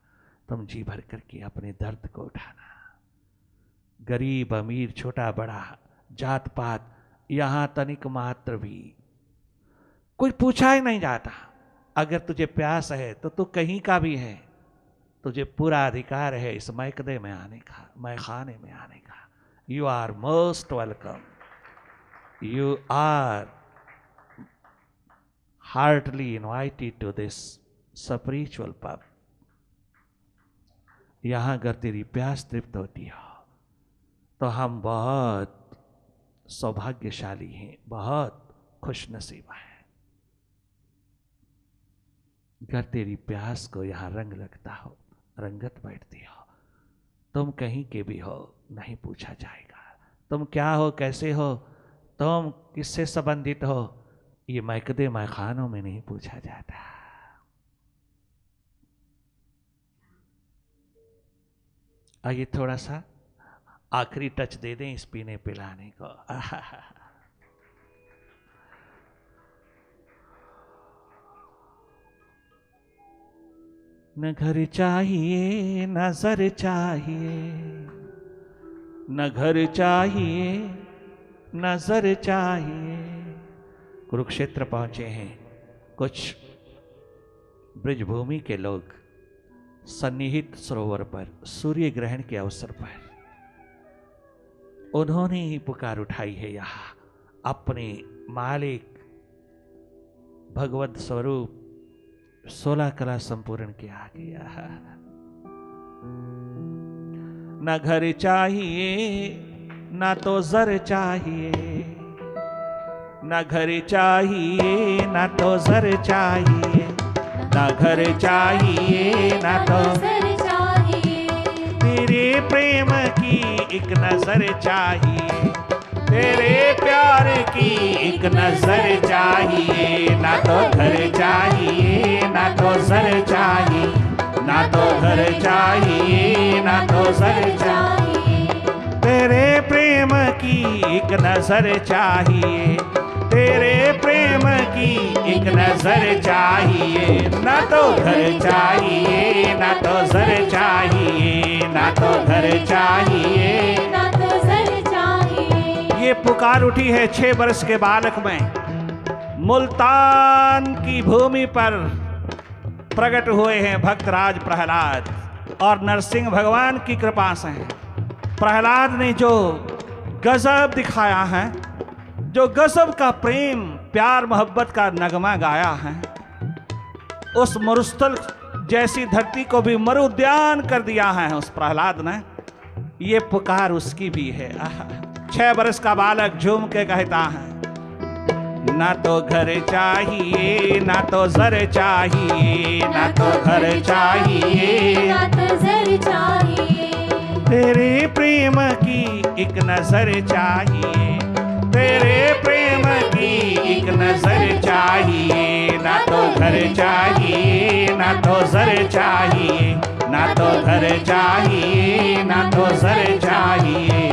तुम जी भर कर के अपने दर्द को उठाना। गरीब अमीर छोटा बड़ा जात पात यहाँ तनिक मात्र भी कोई पूछा ही नहीं जाता। अगर तुझे प्यास है तो तू कहीं का भी है, तुझे पूरा अधिकार है इस मैकदे में आने का, मैखाने में आने का। You are most welcome, you are heartily invited to this spiritual pub, यहाँ अगर तेरी प्यास तृप्त होती हो तो हम बहुत सौभाग्यशाली हैं, बहुत खुशनसीब हैं। अगर तेरी प्यास को यहाँ रंग लगता हो, रंगत बैठती हो, तुम कहीं के भी हो, नहीं पूछा जाएगा तुम क्या हो, कैसे हो, तुम किससे संबंधित हो, ये मैकदे मैखानों में नहीं पूछा जाता। आइए थोड़ा सा आखिरी टच दे दें इस पीने पिलाने को। न घर चाहिए न सर चाहिए, न घर चाहिए न सर चाहिए। कुरुक्षेत्र पहुंचे हैं कुछ ब्रजभूमि के लोग, सन्निहित सरोवर पर सूर्य ग्रहण के अवसर पर उन्होंने ही पुकार उठाई है। यहाँ अपने मालिक भगवत स्वरूप 16 कला संपूर्ण किया गया। न घर चाहिए न तो जर चाहिए, न घर चाहिए न तो जर चाहिए, न घर चाहिए न तो सर चाहिए, तेरे प्रेम की एक नजर चाहिए, तेरे प्यार की एक नजर चाहिए। ना तो घर चाहिए ना तो सर चाहिए, ना तो घर चाहिए ना तो सर चाहिए, तेरे प्रेम की एक नजर चाहिए, तेरे प्रेम की एक नजर चाहिए। ना तो घर चाहिए ना तो सर चाहिए, ना तो घर चाहिए ना तो सर चाहिए। ये पुकार उठी है 6 वर्ष के बालक में। मुल्तान की भूमि पर प्रकट हुए हैं भक्तराज प्रहलाद, और नरसिंह भगवान की कृपा से प्रहलाद ने जो गजब दिखाया है, जो गजब का प्रेम प्यार मोहब्बत का नगमा गाया है, उस मरुस्थल जैसी धरती को भी मरुद्यान कर दिया है उस प्रहलाद ने। ये पुकार उसकी भी है। 6 वर्ष का बालक झूम के कहता है, ना तो घर चाहिए ना तो जर चाहिए, ना तो घर चाहिए ना तो सर चाहिए, तेरे प्रेम की एक नजर चाहिए, तेरे प्रेम की एक नजर चाहिए। ना तो घर चाहिए ना तो सर चाहिए, ना तो घर चाहिए ना तो सर चाहिए।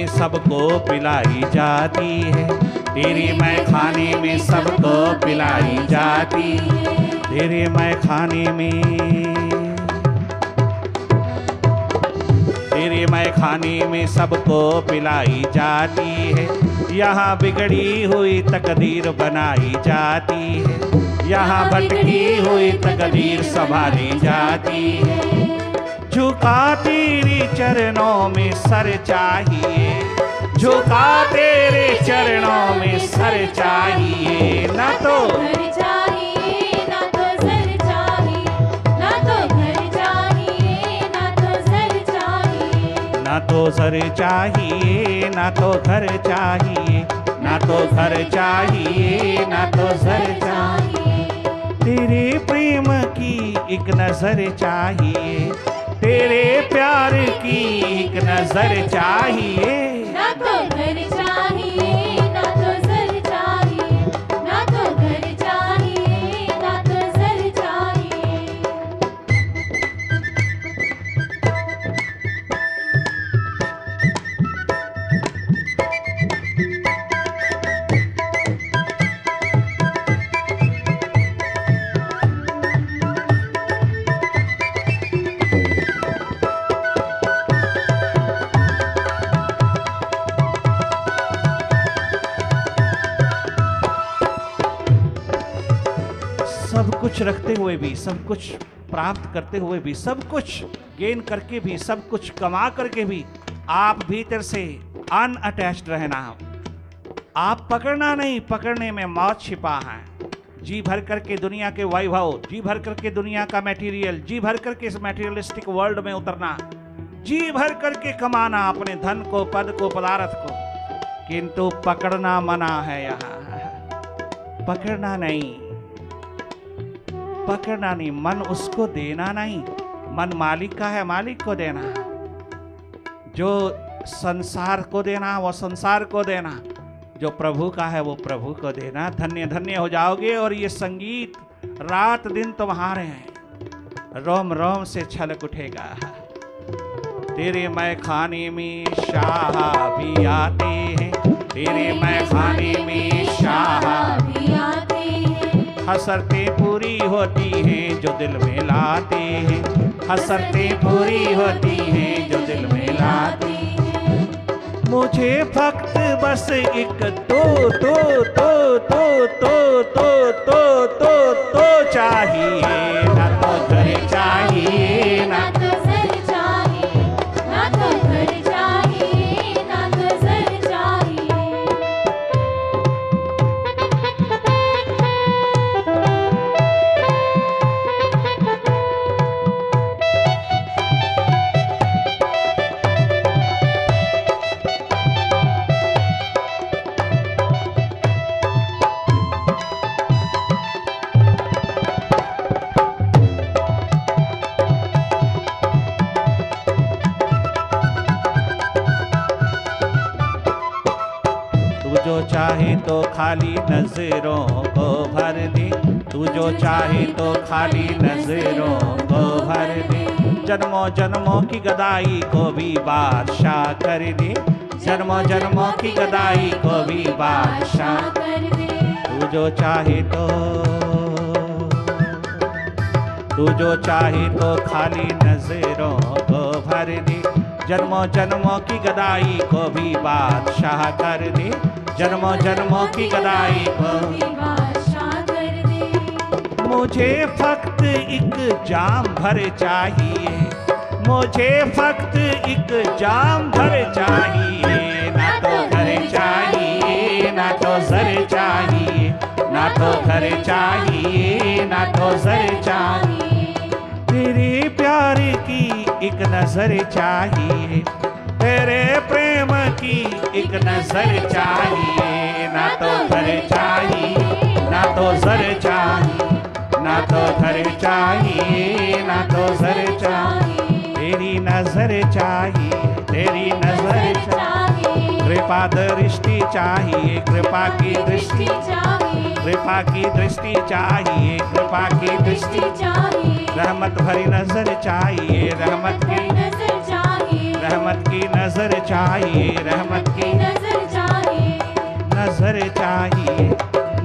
सबको पिलाई जाती है, तेरी मैं खाने में सबको पिलाई जाती है, तेरे मैं खाने में, तेरे मैं खाने में सबको पिलाई जाती है। यहाँ बिगड़ी हुई तकदीर बनाई जाती है, यहाँ भटकी हुई तकदीर संभाली जाती है। झुका तेरे चरणों में सर चाहिए, झुका तेरे चरणों में सर चाहिए। ना तो घर चाहिए ना तो सर चाहिए, ना तो घर चाहिए ना तो सर चाहिए, ना तो सर चाहिए ना तो घर चाहिए, ना तो घर चाहिए ना तो सर चाहिए, तेरे प्रेम की एक नजर चाहिए, तेरे प्यार की एक नजर चाहिए। ना तो घर चाहिए ना तो सर चाहिए, ना तो घर चाहिए ना तो सर चाहिए। कुछ रखते हुए भी, सब कुछ प्राप्त करते हुए भी, सब कुछ गेन करके भी, सब कुछ कमा करके भी आप भीतर से अनअटैच्ड रहना। आप पकड़ना नहीं, पकड़ने में मौत छिपा है। जी भर करके दुनिया के वैभव, जी भर करके दुनिया का मटेरियल, जी भर करके इस मटेरियलिस्टिक वर्ल्ड में उतरना, जी भर करके कमाना अपने धन को, पद को, पदार्थ को, किंतु पकड़ना मना है। यहाँ पकड़ना नहीं, पकड़ना नहीं। मन उसको देना नहीं, मन मालिक का है, मालिक को देना। जो संसार को देना वो संसार को देना, जो प्रभु का है वो प्रभु को देना। धन्य धन्य हो जाओगे। और ये संगीत रात दिन तुम्हारे हैं, रोम रोम से छलक उठेगा। तेरे मैखाने में शाह भी आते हैं, तेरे मैखाने में शाह भी आते हैं। हसरतें पूरी होती हैं जो दिल में लाते हैं, हसरतें पूरी होती हैं जो दिल में लाते हैं। मुझे फक्त बस एक तो चाहिए, ना तो घर चाहिए, ना तो सर चाहिए, ना तो घर चाहिए, ना तो सर चाहिए। जो चाहे तो खाली नजरों को भर दे, तू जो चाहे तो खाली नजरों को भर दे। जन्मों जन्मों की गदाई को भी बादशाह कर दे, जन्मों जन्मों की गदाई को भी बादशाह कर दे। तू जो चाहे तो, तू जो चाहे तो खाली नजरों को भर दे। जन्मों जन्मों की गदाई को भी बादशाह कर दे, जन्मों जन्मों की गदाई को भी बादशाह कर दे। मुझे फक्त एक जाम भर चाहिए, मुझे फक्त एक जाम भर चाहिए। ना तो घर चाहिए, ना तो सर चाहिए, ना तो घर चाहिए, ना तो सर चाहिए। तेरे प्यार की एक नजर चाहिए, तेरे प्रेम की एक नजर चाहिए। ना तो घर चाहिए, ना तो सर चाहिए, ना तो घर चाहिए, ना तो सर चाहिए। तेरी नजर चाहिए, तेरी नजर चाहिए। कृपा दृष्टि चाहिए, कृपा की दृष्टि चाहिए, कृपा की दृष्टि चाहिए, कृपा की दृष्टि चाहिए। रहमत भरी नजर चाहिए, रहमत की नजर चाहिए, रहमत की नजर चाहिए, रहमत की नजर चाहिए, नजर चाहिए,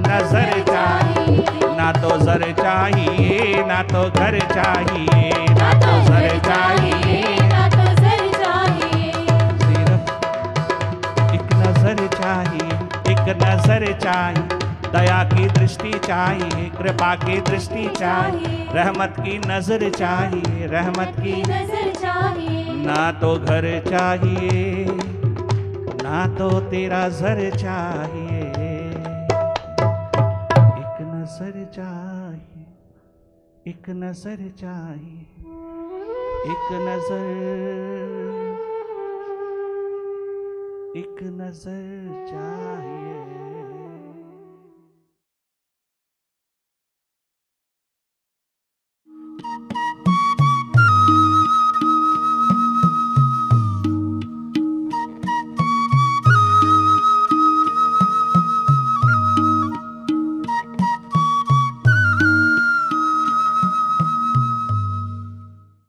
नजर चाहिए। ना तो जर चाहिए, ना तो घर चाहिए, ना तो जर चाहिए, ना तो सर चाहिए। सिर्फ एक नजर चाहिए, एक नजर चाहिए। दया की दृष्टि चाहिए, कृपा की दृष्टि चाहिए, रहमत की नजर चाहिए, रहमत की नजर चाहिए। ना तो घर चाहिए, ना तो तेरा जर चाहिए। एक नजर चाहिए, एक नजर चाहिए, एक नजर, एक नजर चाहिए।